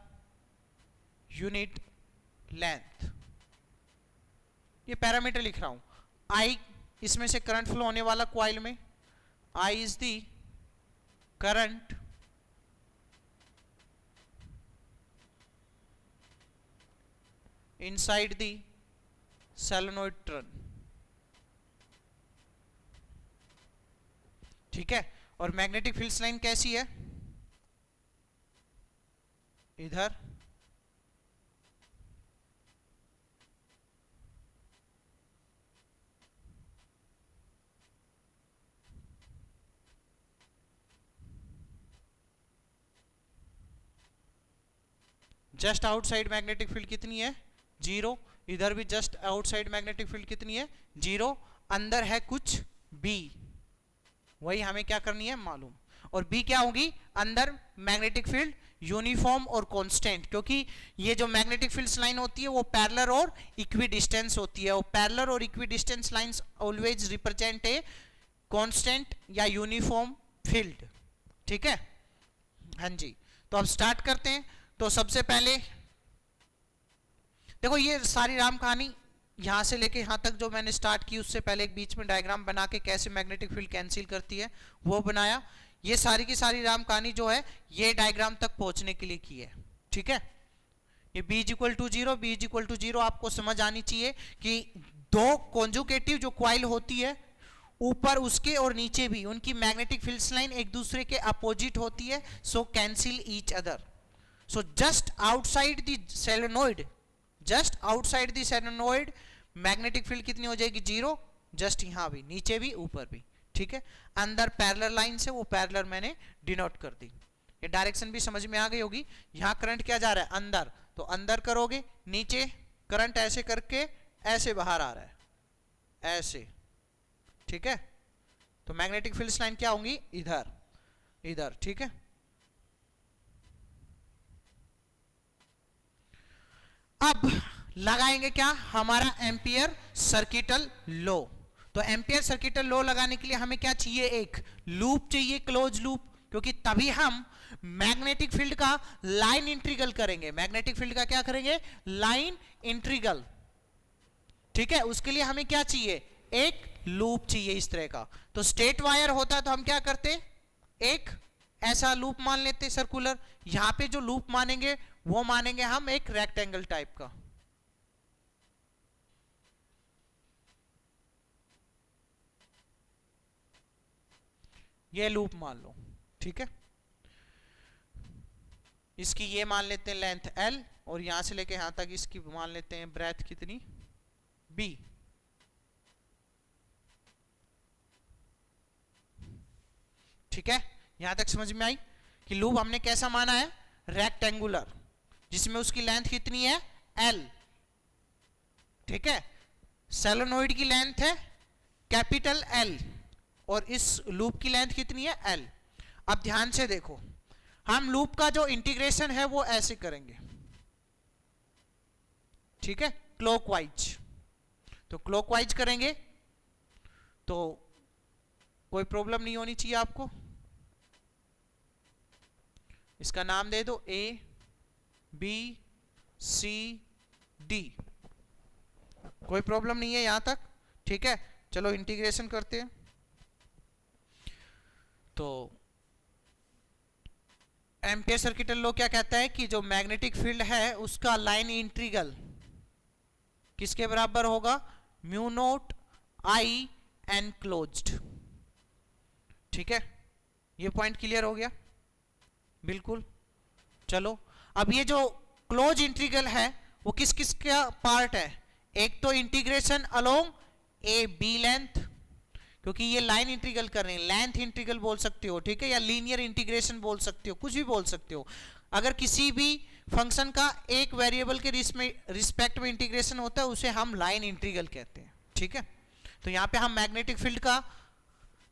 unit length. ये पैरामीटर लिख रहा हूं। I इसमें से करंट फ्लो होने वाला क्वाइल में, I is the current inside the solenoid turn। ठीक है, और मैग्नेटिक फील्ड लाइन कैसी है? इधर जस्ट आउटसाइड मैग्नेटिक फील्ड कितनी है? जीरो। इधर भी जस्ट आउटसाइड मैग्नेटिक फील्ड कितनी है? जीरो। अंदर है कुछ B, वही हमें क्या करनी है? मालूम। और B क्या होगी? अंदर मैग्नेटिक फील्ड यूनिफॉर्म और कांस्टेंट, क्योंकि ये जो मैग्नेटिक फील्ड लाइन होती है वो पैरेलल और इक्वी डिस्टेंस होती है, और पैरेलल और equi distance lines always represent a constant या यूनिफॉर्म फील्ड। ठीक है, हाँ जी। तो अब स्टार्ट करते हैं। तो सबसे पहले देखो ये सारी राम कहानी यहां से लेके यहां तक जो मैंने स्टार्ट की, उससे पहले एक बीच में डायग्राम बना के कैसे मैग्नेटिक फील्ड कैंसिल करती है वो बनाया। ये सारी की सारी राम कहानी जो है ये डायग्राम तक पहुंचने के लिए की है। ठीक है, ये B is equal to zero, B is equal to zero आपको समझ आनी चाहिए कि दो कॉन्जुगेटिव जो क्वाइल होती है ऊपर उसके और नीचे भी उनकी मैग्नेटिक फील्ड लाइन एक दूसरे के अपोजिट होती है, so cancel each other. So just outside the solenoid, just outside the solenoid magnetic field कितनी हो जाएगी? 0। जस्ट यहां भी, नीचे भी, ऊपर भी, ठीक है। अंदर पैरेलल लाइन से, वो पैरेलल मैंने डिनोट कर दी। ये डायरेक्शन भी समझ में आ गई होगी। यहां करंट क्या जा रहा है? अंदर, तो अंदर करोगे, नीचे करंट ऐसे करके ऐसे बाहर आ रहा है, ऐसे, ठीक है। तो मैग्नेटिक फील्ड लाइन क्या होंगी? इधर, इधर, ठीक है। अब लगाएंगे क्या? हमारा एम्पियर सर्किटल लॉ। तो एम्पियर सर्किटल लॉ लगाने के लिए हमें क्या चाहिए? एक लूप चाहिए, क्लोज लूप, क्योंकि तभी हम मैग्नेटिक फील्ड का लाइन इंट्रीगल करेंगे। मैग्नेटिक फील्ड का क्या करेंगे? लाइन इंट्रीगल, ठीक है। उसके लिए हमें क्या चाहिए? एक लूप चाहिए इस तरह का। तो स्ट्रेट वायर होता तो हम क्या करते? एक ऐसा लूप मान लेते सर्कुलर। यहां पे जो लूप मानेंगे वो मानेंगे हम एक रेक्टेंगल टाइप का। ये लूप मान लो, ठीक है। इसकी ये मान लेते हैं लेंथ L, और यहां से लेके यहां तक इसकी मान लेते हैं ब्रेथ कितनी? B, ठीक है। यहां तक समझ में आई कि लूप हमने कैसा माना है? रेक्टेंगुलर, जिसमें उसकी लेंथ कितनी है? L, ठीक है। सोलेनोइड की लेंथ है कैपिटल L, और इस लूप की लेंथ कितनी है? L। अब ध्यान से देखो, हम लूप का जो इंटीग्रेशन है वो ऐसे करेंगे, ठीक है, क्लॉकवाइज। तो क्लॉकवाइज करेंगे तो कोई प्रॉब्लम नहीं होनी चाहिए आपको। इसका नाम दे दो A, B, C, D। कोई प्रॉब्लम नहीं है यहां तक, ठीक है। चलो इंटीग्रेशन करते हैं। तो एम्पियर सर्किटल लॉ क्या कहता है कि जो मैग्नेटिक फील्ड है उसका लाइन इंट्रीगल किसके बराबर होगा? Mu naught I enclosed, ठीक है। ये पॉइंट क्लियर हो गया? बिल्कुल। चलो, अब ये जो क्लोज इंटीग्रल है वो किस किस का पार्ट है? एक तो integration along A B length, क्योंकि ये लाइन इंटीग्रल कर रहे हैं, लेंथ इंटीग्रल बोल सकते हो, ठीक है, या लीनियर इंटीग्रेशन बोल सकते हो, कुछ भी बोल सकते हो। अगर किसी भी फंक्शन का एक वेरिएबल के रिस्पेक्ट में इंटीग्रेशन होता है उसे हम लाइन इंटीग्रल कहते हैं, ठीक है। तो यहां पे हम मैग्नेटिक फील्ड का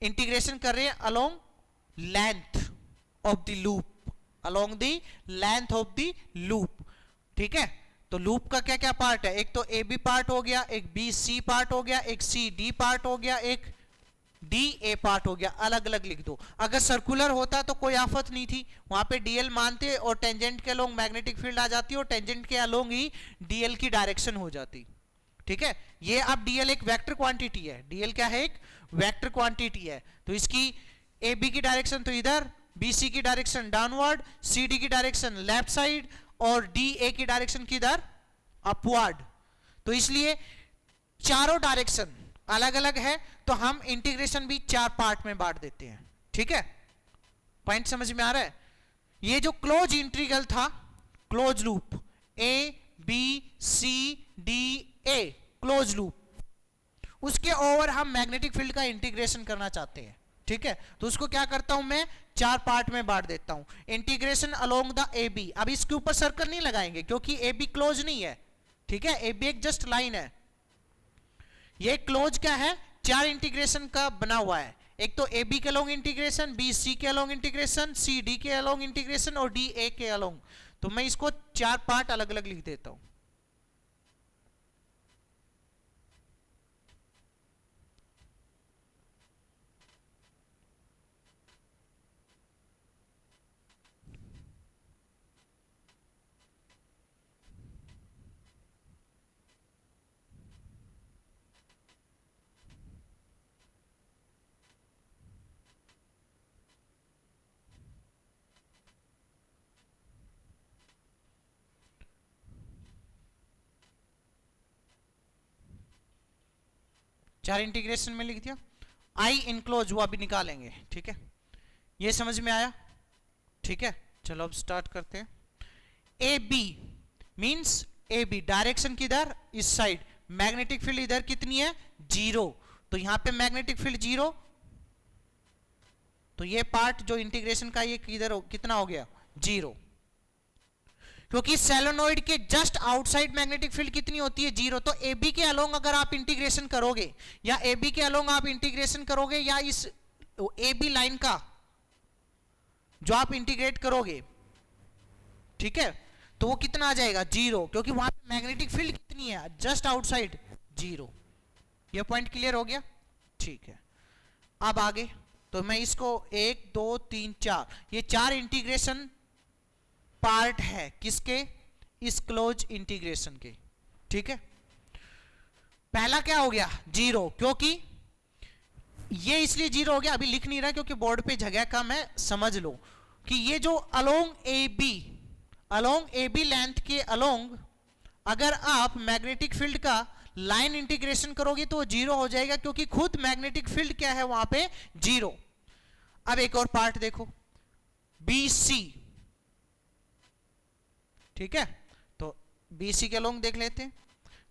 इंटीग्रेशन कर रहे हैं along length of the loop, along the length of the loop, ठीक है। तो लूप का क्या क्या पार्ट है? एक तो ए बी पार्ट हो गया, एक बी सी पार्ट हो गया, एक सी डी पार्ट हो गया, एक डी ए पार्ट हो गया। अलग अलग लिख दो। अगर सर्कुलर होता तो कोई आफत नहीं थी, वहां पे डीएल मानते और टेंजेंट के अलोंग मैग्नेटिक फील्ड आ जाती और टेंजेंट के अलोंग ही डीएल की डायरेक्शन हो जाती, ठीक है। ये अब डीएल एक वेक्टर क्वांटिटी है, डीएल क्या है? एक वेक्टर क्वांटिटी है। तो इसकी ए बी की डायरेक्शन तो इधर, बी सी की डायरेक्शन डाउनवर्ड, सी डी की डायरेक्शन लेफ्ट साइड, और डी ए की डायरेक्शन किधर? अपवर्ड। तो इसलिए चारों डायरेक्शन अलग अलग है, तो हम इंटीग्रेशन भी चार पार्ट में बांट देते हैं, ठीक है। पॉइंट समझ में आ रहा है? ये जो क्लोज इंटीग्रल था, close loop A B C D A, close loop, उसके ओवर हम मैग्नेटिक फील्ड का इंटीग्रेशन करना चाहते हैं, ठीक है। तो उसको क्या करता हूं मैं? चार पार्ट में बांट देता हूं। Integration along the A B, अब इसके ऊपर सर्कल नहीं लगाएंगे क्योंकि ए बी क्लोज नहीं है, ठीक है। ए बी एक जस्ट लाइन है। ये क्लोज क्या है? चार इंटीग्रेशन का बना हुआ है। एक तो ए बी के अलोंग इंटीग्रेशन, बी सी के अलोंग इंटीग्रेशन, सी डी के अलोंग इंटीग्रेशन, और डी ए के अलोंग। तो मैं इसको चार पार्ट अलग अलग लिख देता हूं। चार इंटीग्रेशन में लिख दिया। आई इनक्लोज वो अभी निकालेंगे, ठीक है। ये समझ में आया, ठीक है। चलो अब स्टार्ट करते हैं। A B means A B direction किधर, इस साइड, मैग्नेटिक फील्ड इधर कितनी है, 0, तो यहां पे मैग्नेटिक फील्ड 0, तो ये पार्ट जो इंटीग्रेशन का ये किधर कितना हो गया, 0, क्योंकि सोलेनोइड के जस्ट आउटसाइड मैग्नेटिक फील्ड कितनी होती है, 0। तो ए बी के अलोंग अगर आप इंटीग्रेशन करोगे, या ए बी के अलोंग आप इंटीग्रेशन करोगे, या इस ए बी लाइन का जो आप इंटीग्रेट करोगे, ठीक है, तो वो कितना आ जाएगा, 0, क्योंकि वहां पे मैग्नेटिक फील्ड कितनी है, जस्ट आउटसाइड 0। ये पॉइंट क्लियर हो गया, ठीक है। अब आगे तो मैं इसको 1 2 3 4 ये 4 इंटीग्रेशन पार्ट है किसके, इस क्लोज इंटीग्रेशन के, ठीक है। पहला क्या हो गया, 0, क्योंकि ये इसलिए 0 हो गया, अभी लिख नहीं रहा क्योंकि बोर्ड पे जगह कम है, समझ लो कि ये जो अलोंग ए बी लेंथ के अलोंग अगर आप मैग्नेटिक फील्ड का लाइन इंटीग्रेशन करोगे तो 0 हो जाएगा, क्योंकि खुद मैग्नेटिक फील्ड क्या है वहां पे, 0। अब एक और पार्ट देखो, बी सी, ठीक है, तो बी सी के अलोंग देख लेते हैं।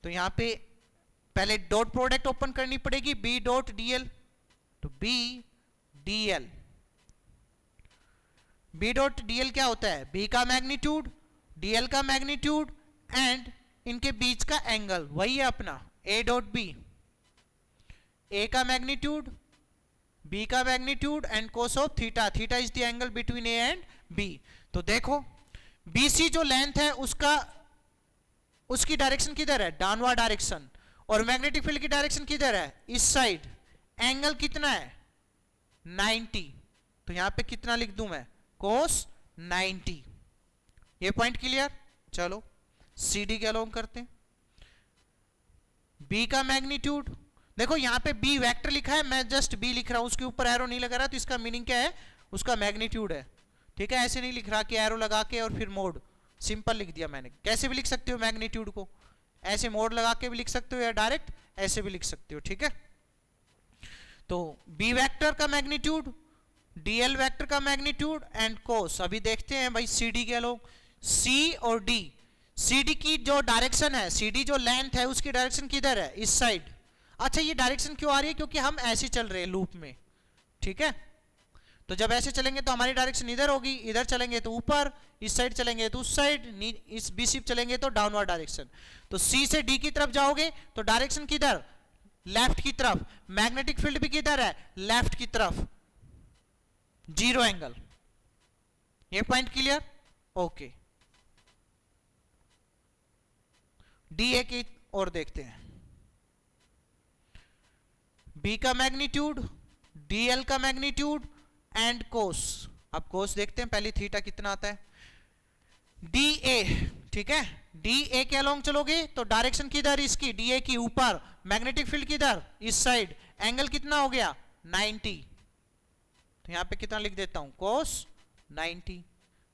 तो यहां पे पहले डॉट प्रोडक्ट ओपन करनी पड़ेगी, बी डॉट डीएल, तो B dl, B dot dl क्या होता है, बी का मैग्नीट्यूड, डीएल का मैग्नीट्यूड एंड इनके बीच का एंगल, वही है अपना ए डॉट बी, ए का मैग्नीट्यूड, बी का magnitude and cos of theta, theta is the angle between A and B. तो देखो बीसी जो लेंथ है उसकी डायरेक्शन किधर है, डाउनवर्ड डायरेक्शन, और मैग्नेटिक फील्ड की डायरेक्शन किधर है, इस साइड, एंगल कितना है, 90, तो यहां पे कितना लिख दूं मैं, कोस 90। ये पॉइंट क्लियर। चलो CD के अलोंग करते हैं, B का मैग्नीट्यूड, देखो यहां पे B वेक्टर लिखा है, मैं जस्ट B लिख रहा हूं, उसके ऊपर एरो नहीं लगा रहा, तो इसका मीनिंग क्या है, उसका मैग्नीट्यूड है, ठीक है। ऐसे नहीं लिख रहा कि एरो लगा के और फिर मोड, सिंपल लिख दिया मैंने। कैसे भी लिख सकते हो मैग्नीट्यूड को, ऐसे मोड लगा के भी लिख सकते हो या डायरेक्ट ऐसे भी लिख सकते हो, ठीक है। तो B वेक्टर का मैग्नीट्यूड, DL वेक्टर का मैग्नीट्यूड एंड कोस। अभी देखते हैं भाई CD के अलोंग, C और D, CD की जो डायरेक्शन है, CD जो लेंथ है उसकी डायरेक्शन किधर है, इस साइड। अच्छा ये डायरेक्शन क्यों आ रही है, क्योंकि हम ऐसे चल रहे हैं लूप में, ठीक है। तो जब ऐसे चलेंगे तो हमारी डायरेक्शन इधर होगी, इधर चलेंगे तो ऊपर, इस साइड चलेंगे तो उस साइड, इस बी शिफ्ट चलेंगे तो डाउनवर्ड डायरेक्शन। तो C से D की तरफ जाओगे तो डायरेक्शन किधर, लेफ्ट की तरफ, मैग्नेटिक फील्ड भी किधर है, लेफ्ट की तरफ, 0 एंगल। ये पॉइंट क्लियर, ओके। DA की ओर देखते हैं, B का मैग्नीट्यूड, DL का मैग्नीट्यूड एंड कोस। अब कोस देखते हैं, पहले थीटा कितना आता है, DA, ठीक है। DA के अलोंग चलोगे तो डायरेक्शन किधर, इसकी DA की ऊपर, मैग्नेटिक फील्ड किधर, इस साइड, एंगल कितना हो गया, 90, तो यहां पे कितना लिख देता हूं, कोस 90,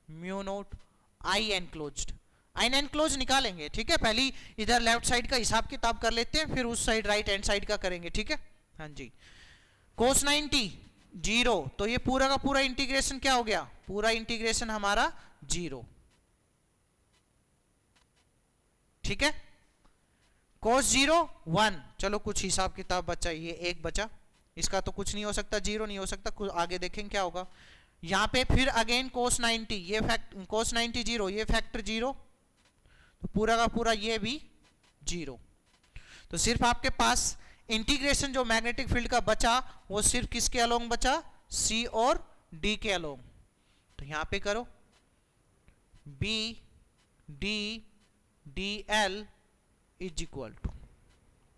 म्यू नोट आई एनक्लोज्ड। आई एनक्लोज निकालेंगे, ठीक है। पहले इधर लेफ्ट साइड का हिसाब किताब कर लेते हैं, फिर उस साइड राइट हैंड साइड का करेंगे, ठीक है। हाँ जी, कोस 90 0, तो ये पूरा का पूरा इंटीग्रेशन क्या हो गया, पूरा इंटीग्रेशन हमारा 0, ठीक है। कोस 0 1, चलो कुछ हिसाब किताब बचा, ये 1 बचा, इसका तो कुछ नहीं हो सकता, 0 नहीं हो सकता, कुछ आगे देखेंगे क्या होगा। यहां पे फिर अगेन कोस 90, ये कोस 90 0, ये फैक्टर 0, तो पूरा का पूरा ये भी 0। तो सिर्फ आपके पास इंटीग्रेशन जो मैग्नेटिक फील्ड का बचा वो सिर्फ किसके अलोंग बचा, C और D के अलोंग। तो यहां पे करो B D DL is equal to,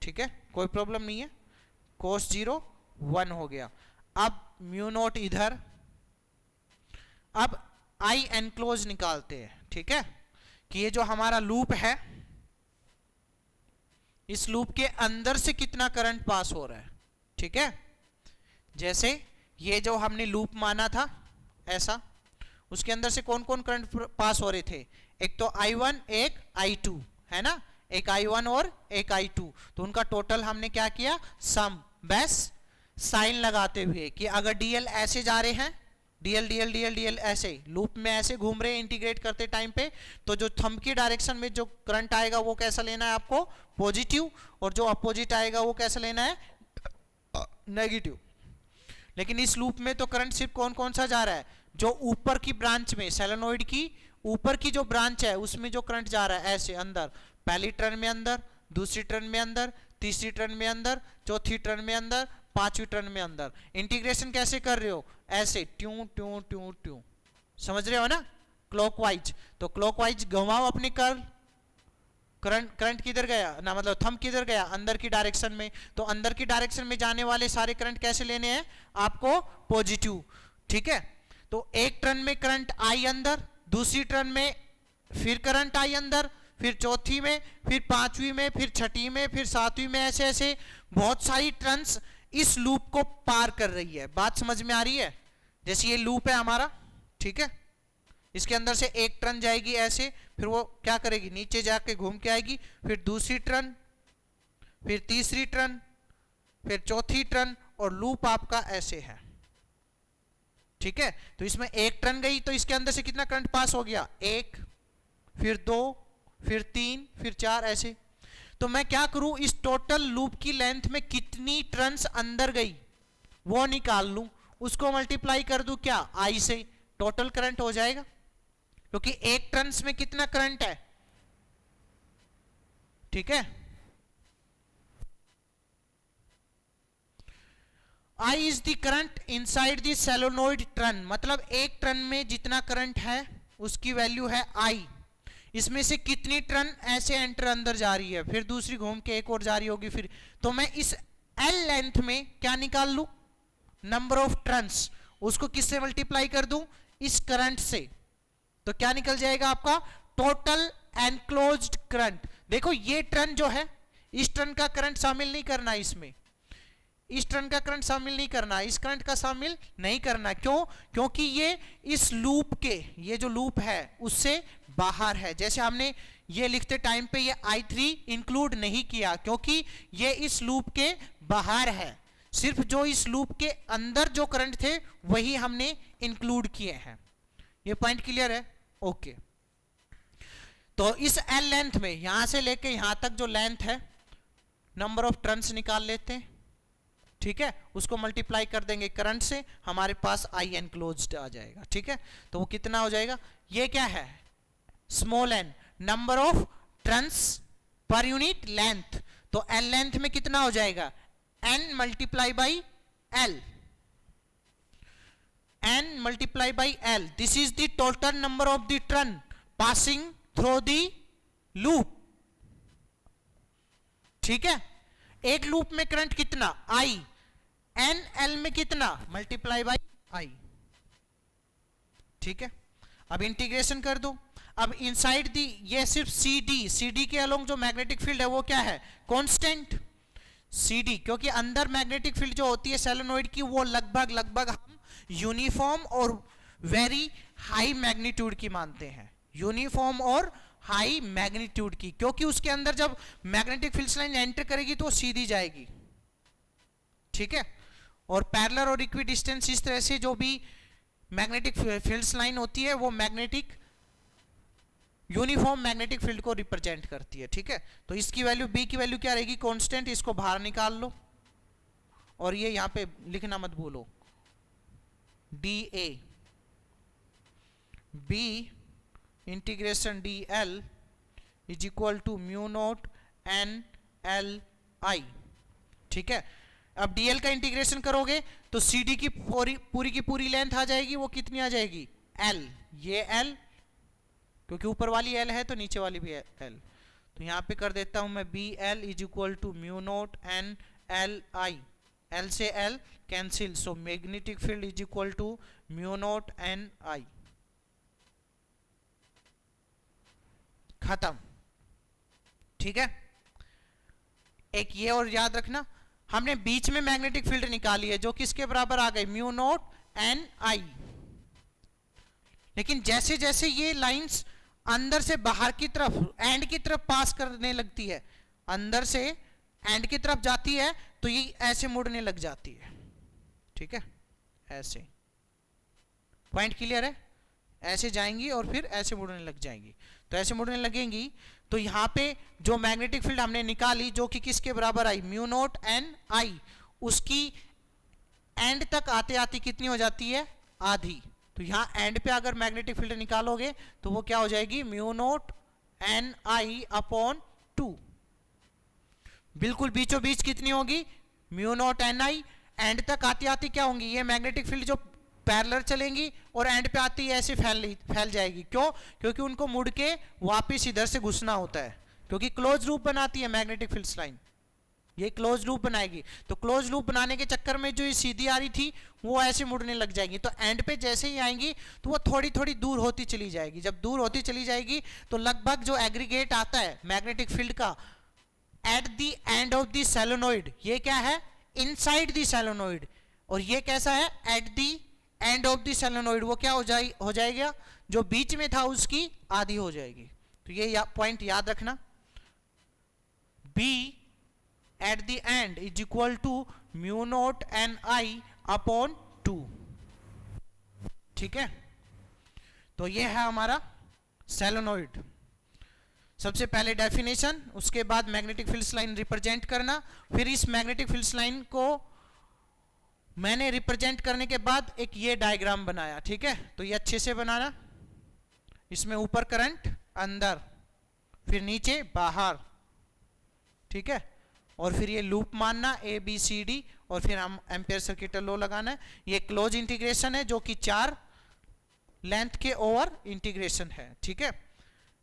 ठीक है, कोई प्रॉब्लम नहीं है। कोस 0 1 हो गया। अब म्यू नोट इधर, अब आई एनक्लोज निकालते हैं, ठीक है, कि ये जो हमारा लूप है, इस लूप के अंदर से कितना करंट पास हो रहा है, ठीक है। जैसे ये जो हमने लूप माना था ऐसा, उसके अंदर से कौन कौन करंट पास हो रहे थे, एक तो I1 एक I2 है ना, एक I1 और एक I2, तो उनका टोटल हमने क्या किया, सम, बस साइन लगाते हुए कि अगर डीएल ऐसे जा रहे हैं, डीएल डीएल डीएल डीएल ऐसे लूप में ऐसे घूम रहे हैं इंटीग्रेट करते टाइम पे, तो जो थंब की डायरेक्शन में जो करंट आएगा वो कैसा लेना है आपको, पॉजिटिव, और जो अपोजिट आएगा वो कैसा लेना है, नेगेटिव। लेकिन इस लूप में तो करंट सिर्फ कौन कौन सा जा रहा है, जो ऊपर की ब्रांच में, सोलेनोइड की ऊपर की जो ब्रांच है उसमें जो करंट जा रहा है ऐसे अंदर, पहली टर्न में अंदर, दूसरी टर्न में अंदर, तीसरी टर्न में अंदर, चौथी टर्न में अंदर, पांचवी टर्न में अंदर। इंटीग्रेशन कैसे कर रहे हो, ऐसे ट्यू ट्यू ट्यू ट्यू, समझ रहे हो ना, क्लॉकवाइज। तो क्लॉकवाइज घुमाओ अपनी कर्ल, करंट किधर गया ना, मतलब थंब किधर गया, अंदर की डायरेक्शन में। तो अंदर की डायरेक्शन में जाने वाले सारे करंट कैसे लेने हैं आपको, पॉजिटिव, ठीक है। तो एक टर्न में करंट आई अंदर, दूसरी टर्न में फिर करंट आई अंदर, फिर चौथी में, फिर पांचवी में, फिर छठी में, फिर सातवीं में, ऐसे ऐसे बहुत सारी टर्न्स इस लूप को पार कर रही है। बात समझ में आ रही है, जैसे ये लूप है हमारा, ठीक है, इसके अंदर से एक टर्न जाएगी ऐसे, फिर वो क्या करेगी, नीचे जाके घूम के आएगी, फिर दूसरी टर्न, फिर तीसरी टर्न, फिर चौथी टर्न, और लूप आपका ऐसे है, ठीक है। तो इसमें एक टर्न गई तो इसके अंदर से कितना करंट पास हो गया, एक, फिर दो, फिर तीन, फिर चार, ऐसे। तो मैं क्या करूं, इस टोटल लूप की लेंथ में कितनी टर्न्स अंदर गई वो निकाल लूं, उसको मल्टीप्लाई कर दूं क्या, आई से, टोटल करंट हो जाएगा, क्योंकि एक टर्न्स में कितना करंट है, ठीक है। I is the current inside the solenoid turn, मतलब एक टर्न में जितना करंट है उसकी वैल्यू है I। इसमें से कितनी टर्न ऐसे एंटर अंदर जा रही है, फिर दूसरी घूम के एक और जा रही होगी, फिर तो मैं इस L लेंथ में क्या निकाल लूं, नंबर ऑफ टर्न्स, उसको किससे मल्टीप्लाई कर दूं, इस करंट से। तो क्या निकल जाएगा आपका, टोटल एनक्लोज्ड करंट। देखो ये टर्न जो है, इस टर्न का करंट शामिल नहीं करना इसमें, इस टर्न का करंट शामिल नहीं करना, इस करंट का शामिल नहीं करना, क्यों, क्योंकि ये इस लूप के, ये जो लूप है उससे बाहर है। जैसे हमने ये लिखते टाइम पे ये I3 इंक्लूड नहीं किया, क्योंकि ये इस लूप के बाहर है, सिर्फ जो इस लूप के अंदर जो करंट थे वही हमने इंक्लूड किए हैं। ये पॉइंट क्लियर है, ओके। तो इस L लेंथ में यहां से लेके यहां तक जो लेंथ है, नंबर ऑफ टर्न्स निकाल लेते हैं, ठीक है, उसको मल्टीप्लाई कर देंगे करंट से, हमारे पास I एनक्लोज्ड आ जाएगा, ठीक है। तो वो कितना हो जाएगा, ये क्या है, small n, number of turns per unit length. तो L लेंथ में कितना हो जाएगा, n multiply by L, n multiply by L, this is the total number of the turn passing through the loop, ठीक है। एक लूप में current कितना, I, n L में कितना, मल्टीप्लाई बाई I, ठीक है। अब इंटीग्रेशन कर दो। अब इनसाइड दी, ये सिर्फ CD के अलोंग जो मैग्नेटिक फील्ड है वो क्या है, कांस्टेंट CD, क्योंकि अंदर मैग्नेटिक फील्ड जो होती है सोलेनोइड की वो लगभग हम यूनिफॉर्म और वेरी हाई मैग्नीट्यूड की मानते हैं, यूनिफॉर्म और हाई मैग्नीट्यूड की, क्योंकि उसके अंदर जब मैग्नेटिक फील्ड लाइन एंटर करेगी तो सीधी जाएगी, ठीक है। और पैरेलल और इक्वी डिस्टेंस, इस तरह से जो भी मैग्नेटिक फील्ड लाइन होती है वो मैग्नेटिक, यूनिफॉर्म मैग्नेटिक फील्ड को रिप्रेजेंट करती है, ठीक है। तो इसकी वैल्यू, B की वैल्यू क्या रहेगी, कांस्टेंट, इसको बाहर निकाल लो, और ये यहां पे लिखना मत भूलो, DA, B integration DL is equal to mu naught NLI, ठीक है। अब DL का इंटीग्रेशन करोगे तो CD की पूरी लेंथ आ जाएगी, वो कितनी आ जाएगी, L, ये L, क्योंकि ऊपर वाली L है तो नीचे वाली भी L, तो यहां पे कर देता हूं मैं BL is equal to mu naught NLI, L से L cancel, so magnetic field is equal to mu naught NI, खत्म, ठीक है। एक ये और याद रखना, हमने बीच में मैग्नेटिक फील्ड निकाली है जो किसके बराबर आ गई, म्यू नॉट NI। लेकिन जैसे जैसे ये लाइंस अंदर से बाहर की तरफ, एंड की तरफ पास करने लगती है, अंदर से एंड की तरफ जाती है तो ये ऐसे मुड़ने लग जाती है, ठीक है, ऐसे। पॉइंट क्लियर है? ऐसे जाएंगी और फिर ऐसे मुड़ने लग जाएंगी। तो ऐसे मुड़ने लगेंगी तो यहाँ पे जो मैग्नेटिक फील्ड हमने निकाली जो कि किसके बराबर आई, म्यू नॉट एन आई, उसकी एंड तक आते आते कितनी हो जाती है, आधी। तो यहाँ एंड पे अगर मैग्नेटिक फील्ड निकालोगे तो वो क्या हो जाएगी, mu naught N I upon 2। बिल्कुल बीचों बीच कितनी होगी, mu naught N I. And तक आती आती क्या होंगी, ये मैग्नेटिक फील्ड जो पैरेलल चलेंगी और एंड पे आती है ऐसे फैल जाएगी। क्यों? क्योंकि उनको मुड़ के वापस इधर से घुसना होता है, क्योंकि क्लोज लूप बनाती है मैग्नेटिक फील्ड लाइन, ये क्लोज लूप बनाएगी। तो क्लोज लूप बनाने के चक्कर में जो ये सीधी आ रही थी वो ऐसे मुड़ने लग जाएगी। तो एंड पे जैसे ही आएंगी तो वो थोड़ी थोड़ी दूर होती चली जाएगी। जब दूर होती चली जाएगी तो लगभग जो एग्रीगेट आता है मैग्नेटिक फील्ड का at the end of the solenoid, ये क्या है, इनसाइड द सोलेनोइड, और ये कैसा है, at the end of the solenoid, वो क्या हो जाएगा, जो बीच में था उसकी आधी हो जाएगी। तो ये पॉइंट याद रखना, B at the end is equal to mu naught n I upon 2। ठीक है, तो ये है हमारा सोलेनोइड। सबसे पहले डेफिनेशन, उसके बाद मैग्नेटिक फील्ड लाइन रिप्रेजेंट करना। फिर इस मैग्नेटिक फील्ड लाइन को मैंने रिप्रेजेंट करने के बाद एक ये डायग्राम बनाया। ठीक है, तो ये अच्छे से बनाना, इसमें ऊपर करंट अंदर, फिर नीचे बाहर, ठीक है, और फिर ये लूप मानना A B C D, और फिर हम एम्पियर सर्किट लॉ लगाना है। ये क्लोज इंटीग्रेशन है जो कि 4 लेंथ के ओवर इंटीग्रेशन है। ठीक है,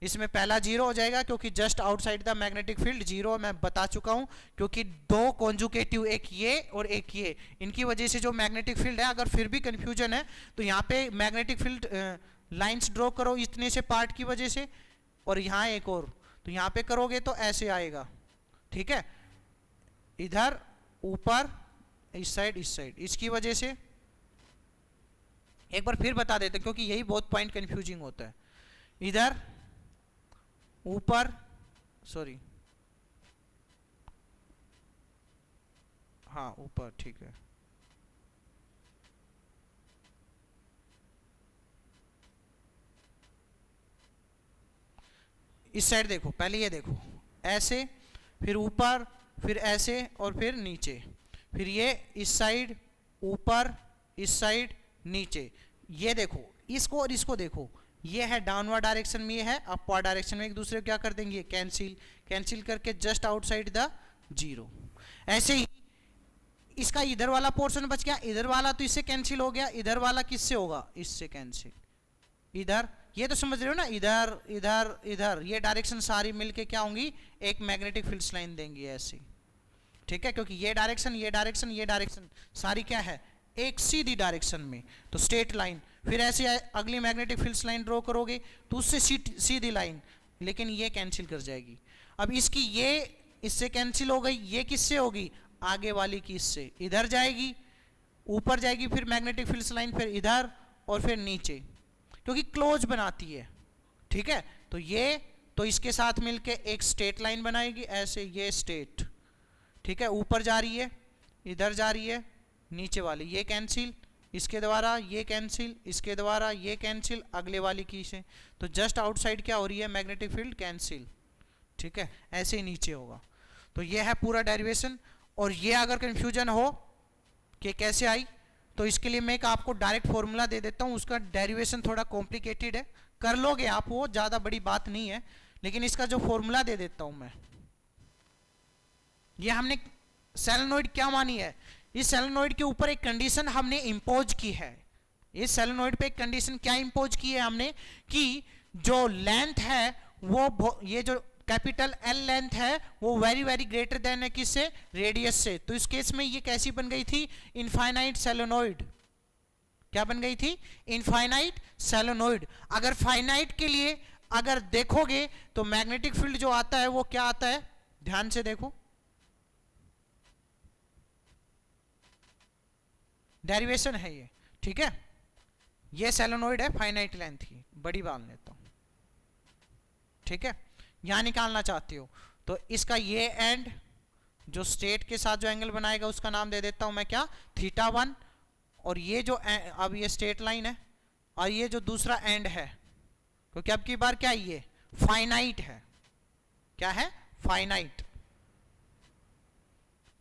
इसमें पहला 0 हो जाएगा क्योंकि just outside the magnetic field 0 मैं बता चुका हूं, क्योंकि दो कॉन्जुगेटिव, एक ये और एक ये, इनकी वजह से जो मैग्नेटिक फील्ड है, अगर फिर भी कंफ्यूजन है तो यहाँ पे मैग्नेटिक फील्ड लाइंस ड्रॉ करो इतने से पार्ट की वजह से, और यहाँ एक और, तो यहाँ पे करोगे तो ऐसे आएगा। ठीक है, इधर ऊपर, इस साइड, इसकी वजह से एक बार फिर बता देते क्योंकि यही बहुत पॉइंट कंफ्यूजिंग होता है। इधर ऊपर, सॉरी, हाँ ऊपर, ठीक है, इस साइड देखो, पहले ये देखो ऐसे, फिर ऊपर, फिर ऐसे, और फिर नीचे, फिर ये इस साइड ऊपर, इस साइड नीचे। ये देखो, इसको और इसको देखो, ये है डाउनवर्ड डायरेक्शन में, ये है अपवर्ड डायरेक्शन में, एक दूसरे को क्या कर देंगे, कैंसिल करके जस्ट आउटसाइड द 0। ऐसे ही इसका इधर वाला पोर्शन बच गया, इधर वाला तो इससे कैंसिल हो गया, इधर वाला किससे होगा, इससे कैंसिल। इधर ये तो समझ रहे हो ना, इधर इधर इधर, ये डायरेक्शन सारी मिलके क्या होंगी, एक मैग्नेटिक फील्ड लाइन देंगी ऐसे। ठीक है, क्योंकि ये डायरेक्शन, ये डायरेक्शन, ये डायरेक्शन सारी क्या है, एक सीधी डायरेक्शन में, तो स्ट्रेट लाइन। फिर ऐसे अगली मैग्नेटिक फील्ड लाइन ड्रॉ करोगे तो उससे सीधी लाइन, लेकिन ये कैंसिल कर जाएगी। अब इसकी ये इससे कैंसिल हो गई, ये किससे होगी, आगे वाली की इससे, इधर जाएगी, ऊपर जाएगी, फिर मैग्नेटिक फील्ड लाइन, फिर इधर और फिर नीचे, क्योंकि क्लोज बनाती है। ठीक है, तो ये तो इसके साथ मिलके एक स्ट्रेट लाइन बनाएगी ऐसे, ये स्ट्रेट। ठीक है, ऊपर जा रही है, इधर जा रही है, नीचे वाली ये कैंसिल, इसके द्वारा ये कैंसिल, इसके द्वारा ये कैंसिल, अगले वाली की से, तो जस्ट आउटसाइड क्या हो रही है, मैग्नेटिक फील्ड कैंसिल। ठीक है, ऐसे ही नीचे होगा। तो ये है पूरा डेरिवेशन। और ये अगर कंफ्यूजन हो कि कैसे आई, तो इसके लिए मैं एक आपको डायरेक्ट फॉर्मूला दे देता हूँ, उसका डेरिवेशन थोड़ा कॉम्प्लिकेटेड है, कर लोगे आप, वो ज़्यादा बड़ी बात नहीं है, लेकिन इसका जो फॉर्मूला दे देता हूँ मैं। ये हमने सोलेनोइड क्या मानी है, इस सोलेनोइड के ऊपर एक कंडीशन हमने इंपोज की है। इस सोलेनोइड पे एक कंडीशन क्या इंपोज की है हमने, कि जो लेंथ है वो, ये जो कैपिटल L लेंथ है वो वेरी वेरी ग्रेटर देन है किससे, रेडियस से। तो इस केस में ये कैसी बन गई थी, इनफाइनाइट सोलेनोइड। क्या बन गई थी, इनफाइनाइट सोलेनोइड। अगर फाइनाइट के लिए अगर देखोगे तो मैग्नेटिक फील्ड जो आता है वो क्या आता है, ध्यान से देखो, डेरिवेशन है ये। ठीक है, ये सोलेनोइड है फाइनाइट लेंथ की, बड़ी बाल लेता हूं। ठीक है, यहां निकालना चाहती हो तो इसका ये एंड जो स्ट्रेट के साथ जो एंगल बनाएगा उसका नाम दे देता हूं मैं क्या, θ1, और ये जो अब ये स्ट्रेट लाइन है और ये जो दूसरा एंड है, क्योंकि अब की बार क्या ये फाइनाइट है, क्या है फाइनाइट,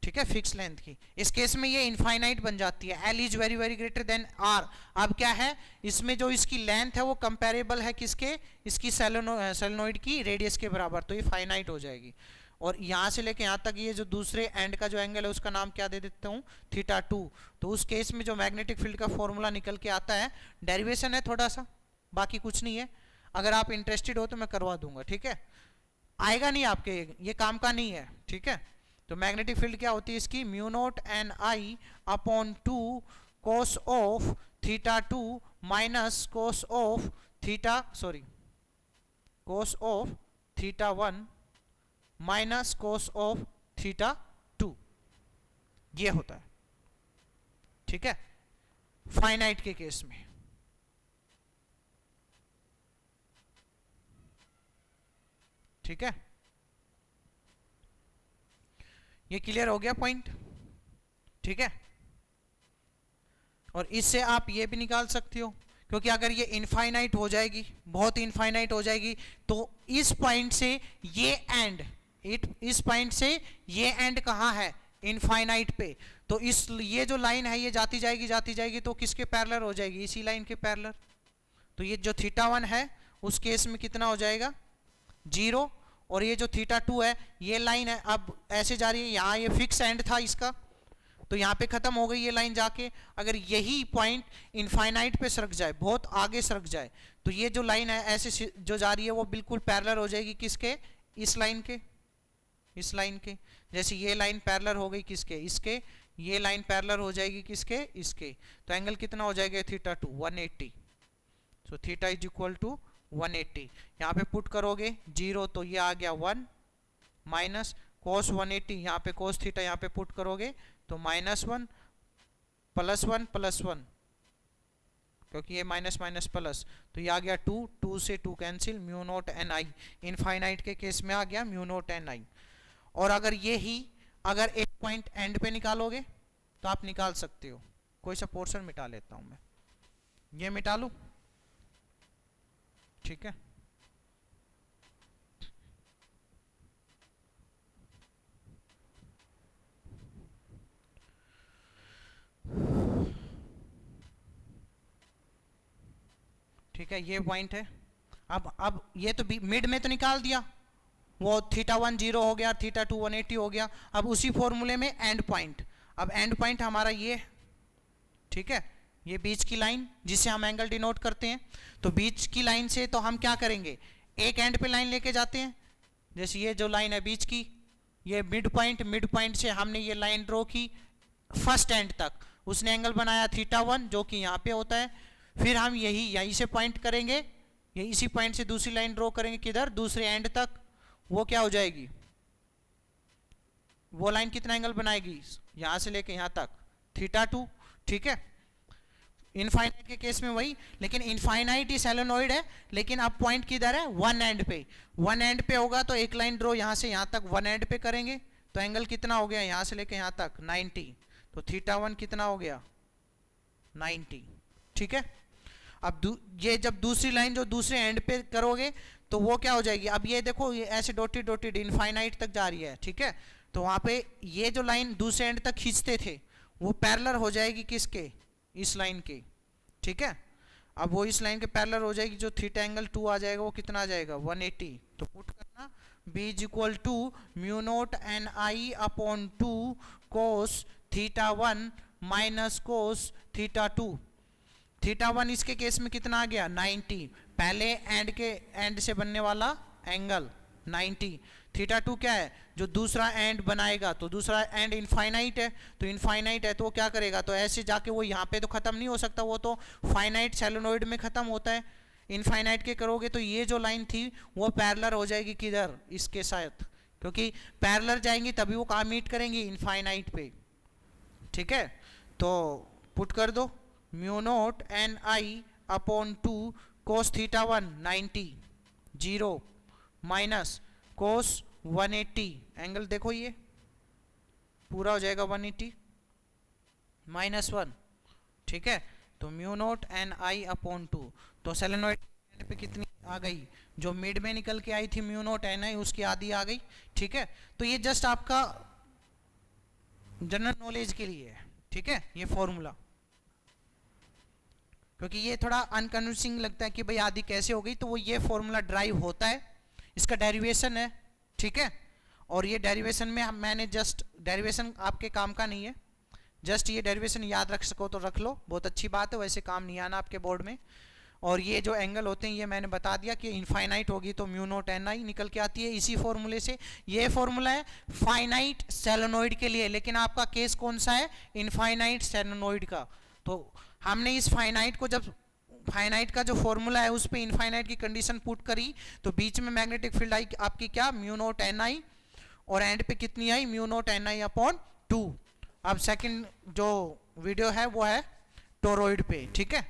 ठीक है, फिक्स लेंथ की। इस केस में ये इनफाइनाइट बन जाती है, L is very very greater than R. अब क्या है इसमें जो इसकी लेंथ है वो कंपेरेबल है किसके, इसकी सोलेनोइड की रेडियस के बराबर, तो ये फाइनाइट हो जाएगी। और यहाँ से लेके यहाँ तक ये जो दूसरे एंड का जो एंगल है उसका नाम क्या दे देता हूँ, θ2। तो उस केस में जो मैग्नेटिक फील्ड का फॉर्मूला निकल के आता है, डेरिवेशन है थोड़ा सा, बाकी कुछ नहीं है। अगर आप इंटरेस्टेड हो तो मैं करवा दूंगा, ठीक है, आएगा नहीं आपके, ये काम का नहीं है, ठीक है। तो मैग्नेटिक फील्ड क्या होती है इसकी, mu naught N I upon 2 cos of θ2 minus cos of cos of θ1 minus cos of θ2, ये होता है, ठीक है, फाइनाइट के केस में। ठीक है, ये क्लियर हो गया पॉइंट, ठीक है। और इससे आप ये भी निकाल सकते हो, क्योंकि अगर ये इनफाइनाइट हो जाएगी, बहुत इनफाइनाइट हो जाएगी, तो इस पॉइंट से ये एंड, इस पॉइंट से ये एंड कहाँ है, इनफाइनाइट पे। तो इस ये जो लाइन है ये जाती जाएगी तो किसके पैरेलल हो जाएगी, इसी लाइन के पैरेलल। तो ये जो θ1 है उस केस में कितना हो जाएगा, 0। और ये जो θ2 है ये लाइन है अब ऐसे जा रही है, यहाँ ये फिक्स एंड था इसका, तो यहाँ पे खत्म हो गई ये लाइन जाके। अगर यही पॉइंट इनफाइनाइट पे सरक जाए, बहुत आगे सरक जाए, तो ये जो लाइन है ऐसे जो जा रही है वो बिल्कुल पैरेलल हो जाएगी किसके, इस लाइन के, इस लाइन के। जैसे ये लाइन पैरेलल हो गई किसके, इसके, ये लाइन पैरेलल हो जाएगी किसके, इसके। तो एंगल कितना हो जाएगा θ2, 180। सो θ इज इक्वल टू 180। यहाँ पे पुट करोगे 0 तो ये आ गया 1 माइनस cos 180, यहाँ पे cos थीटा यहाँ पे पुट करोगे तो -1 +1 +1, क्योंकि ये माइनस माइनस प्लस, तो ये आ गया 2, 2 से 2 कैंसिल, म्यू नॉट एन आई। इनफाइनाइट के केस में आ गया म्यू नॉट एन आई। और अगर ये ही अगर एक पॉइंट एंड पे निकालोगे तो आप निकाल सकते हो। कोई सा पोर्शन मिटा लेता हूं मैं, ये मिटा लूं, ठीक है। ठीक है, ये पॉइंट है। अब ये तो मिड में तो निकाल दिया, वो θ1 0 हो गया, θ2 180 हो गया। अब उसी फॉर्मूले में एंड पॉइंट, अब एंड पॉइंट हमारा ये, ठीक है, ये बीच की लाइन जिसे हम एंगल डिनोट करते हैं। तो बीच की लाइन से तो हम क्या करेंगे, एक एंड पे लाइन लेके जाते हैं। जैसे ये जो लाइन है बीच की, ये मिड पॉइंट से हमने ये लाइन ड्रॉ की फर्स्ट एंड तक, उसने एंगल बनाया θ1 जो कि यहाँ पे होता है। फिर हम यहीं से पॉइंट करेंगे, ये इसी पॉइंट से दूसरी लाइन ड्रॉ करेंगे किधर, दूसरे एंड तक। वो क्या हो जाएगी, वो लाइन कितना एंगल बनाएगी, यहां से लेके यहां तक θ2, ठीक है। इनफाइनाइट के केस में वही, लेकिन इनफाइनाइट ही सोलेनोइड है, लेकिन अब पॉइंट किधर है, वन एंड पे। वन एंड पे होगा तो एक लाइन ड्रॉ यहां से यहां तक वन एंड पे करेंगे, तो एंगल कितना हो गया यहां से लेके यहां तक 90। तो θ1 कितना हो गया 90, ठीक है। अब ये जब दूसरी लाइन जो दूसरे एंड पे करोगे तो वो क्या हो जाएगी, अब ये देखो ये ऐसे डॉटेड डॉटेड इनफाइनाइट तक जा रही है, ठीक है। तो वहां पे ये जो लाइन दूसरे एंड तक खींचते थे वो पैरेलल हो जाएगी किसके, इस लाइन के, ठीक है। अब वो इस लाइन के पैरेलल हो जाएगी, जो थीटा एंगल 2 आ जाएगा वो कितना आ जाएगा 180। तो पुट करना b is equal to mu naught N I upon 2 cos θ1 minus cos θ2। θ1 इसके केस में कितना आ गया 90, पहले एंड के एंड से बनने वाला एंगल 90। θ2 क्या है, जो दूसरा एंड बनाएगा, तो दूसरा एंड इनफाइनाइट है, तो इनफाइनाइट है तो वो क्या करेगा, तो ऐसे जाके वो यहाँ पे तो खत्म नहीं हो सकता, वो तो फाइनाइट सोलेनोइड में खत्म होता है। इनफाइनाइट के करोगे तो ये जो लाइन थी वो पैरेलल हो जाएगी किधर, इसके साथ, क्योंकि पैरेलल जाएंगी तभी वो कहाँ मीट करेंगी, इनफाइनाइट पे, ठीक है। तो पुट कर दो mu naught N I upon 2 cos θ1 90 0 minus cos 180, angle देखो ये पूरा हो जाएगा 180 -1, ठीक है। तो mu naught N I upon 2, तो सोलेनोइड पे कितनी आ गई, जो मिड में निकल के आई थी म्यू नोट एन आई, उसकी आधी आ गई। ठीक है, तो ये जस्ट आपका जनरल नॉलेज के लिए है। ठीक है, ये फॉर्मूला, क्योंकि ये थोड़ा अनकन्विंसिंग लगता है कि भाई आधी कैसे हो गई, तो वो ये फॉर्मूला ड्राइव होता है, इसका डेरिवेशन है। ठीक है, और ये डेरिवेशन में मैंने जस्ट, डेरिवेशन आपके काम का नहीं है, जस्ट ये डेरिवेशन याद रख सको तो रख लो, बहुत अच्छी बात है, वैसे काम नहीं आना आपके बोर्ड में। और ये जो एंगल होते हैं ये मैंने बता दिया कि इनफाइनाइट होगी तो म्यू नोट एन आई निकल के आती है इसी फॉर्मूले से। ये फॉर्मूला है फाइनाइट सोलेनोइड के लिए, लेकिन आपका केस कौन सा है, इनफाइनाइट सोलेनोइड का। तो हमने इस फाइनाइट को, जब फाइनाइट का जो फॉर्मूला है उस पे इनफाइनाइट की कंडीशन पुट करी, तो बीच में मैग्नेटिक फील्ड आई आपकी क्या, म्यू नोट एन आई, और एंड पे कितनी आई, mu naught N I upon 2। अब सेकंड जो वीडियो है वो है टोरॉइड पे। ठीक है।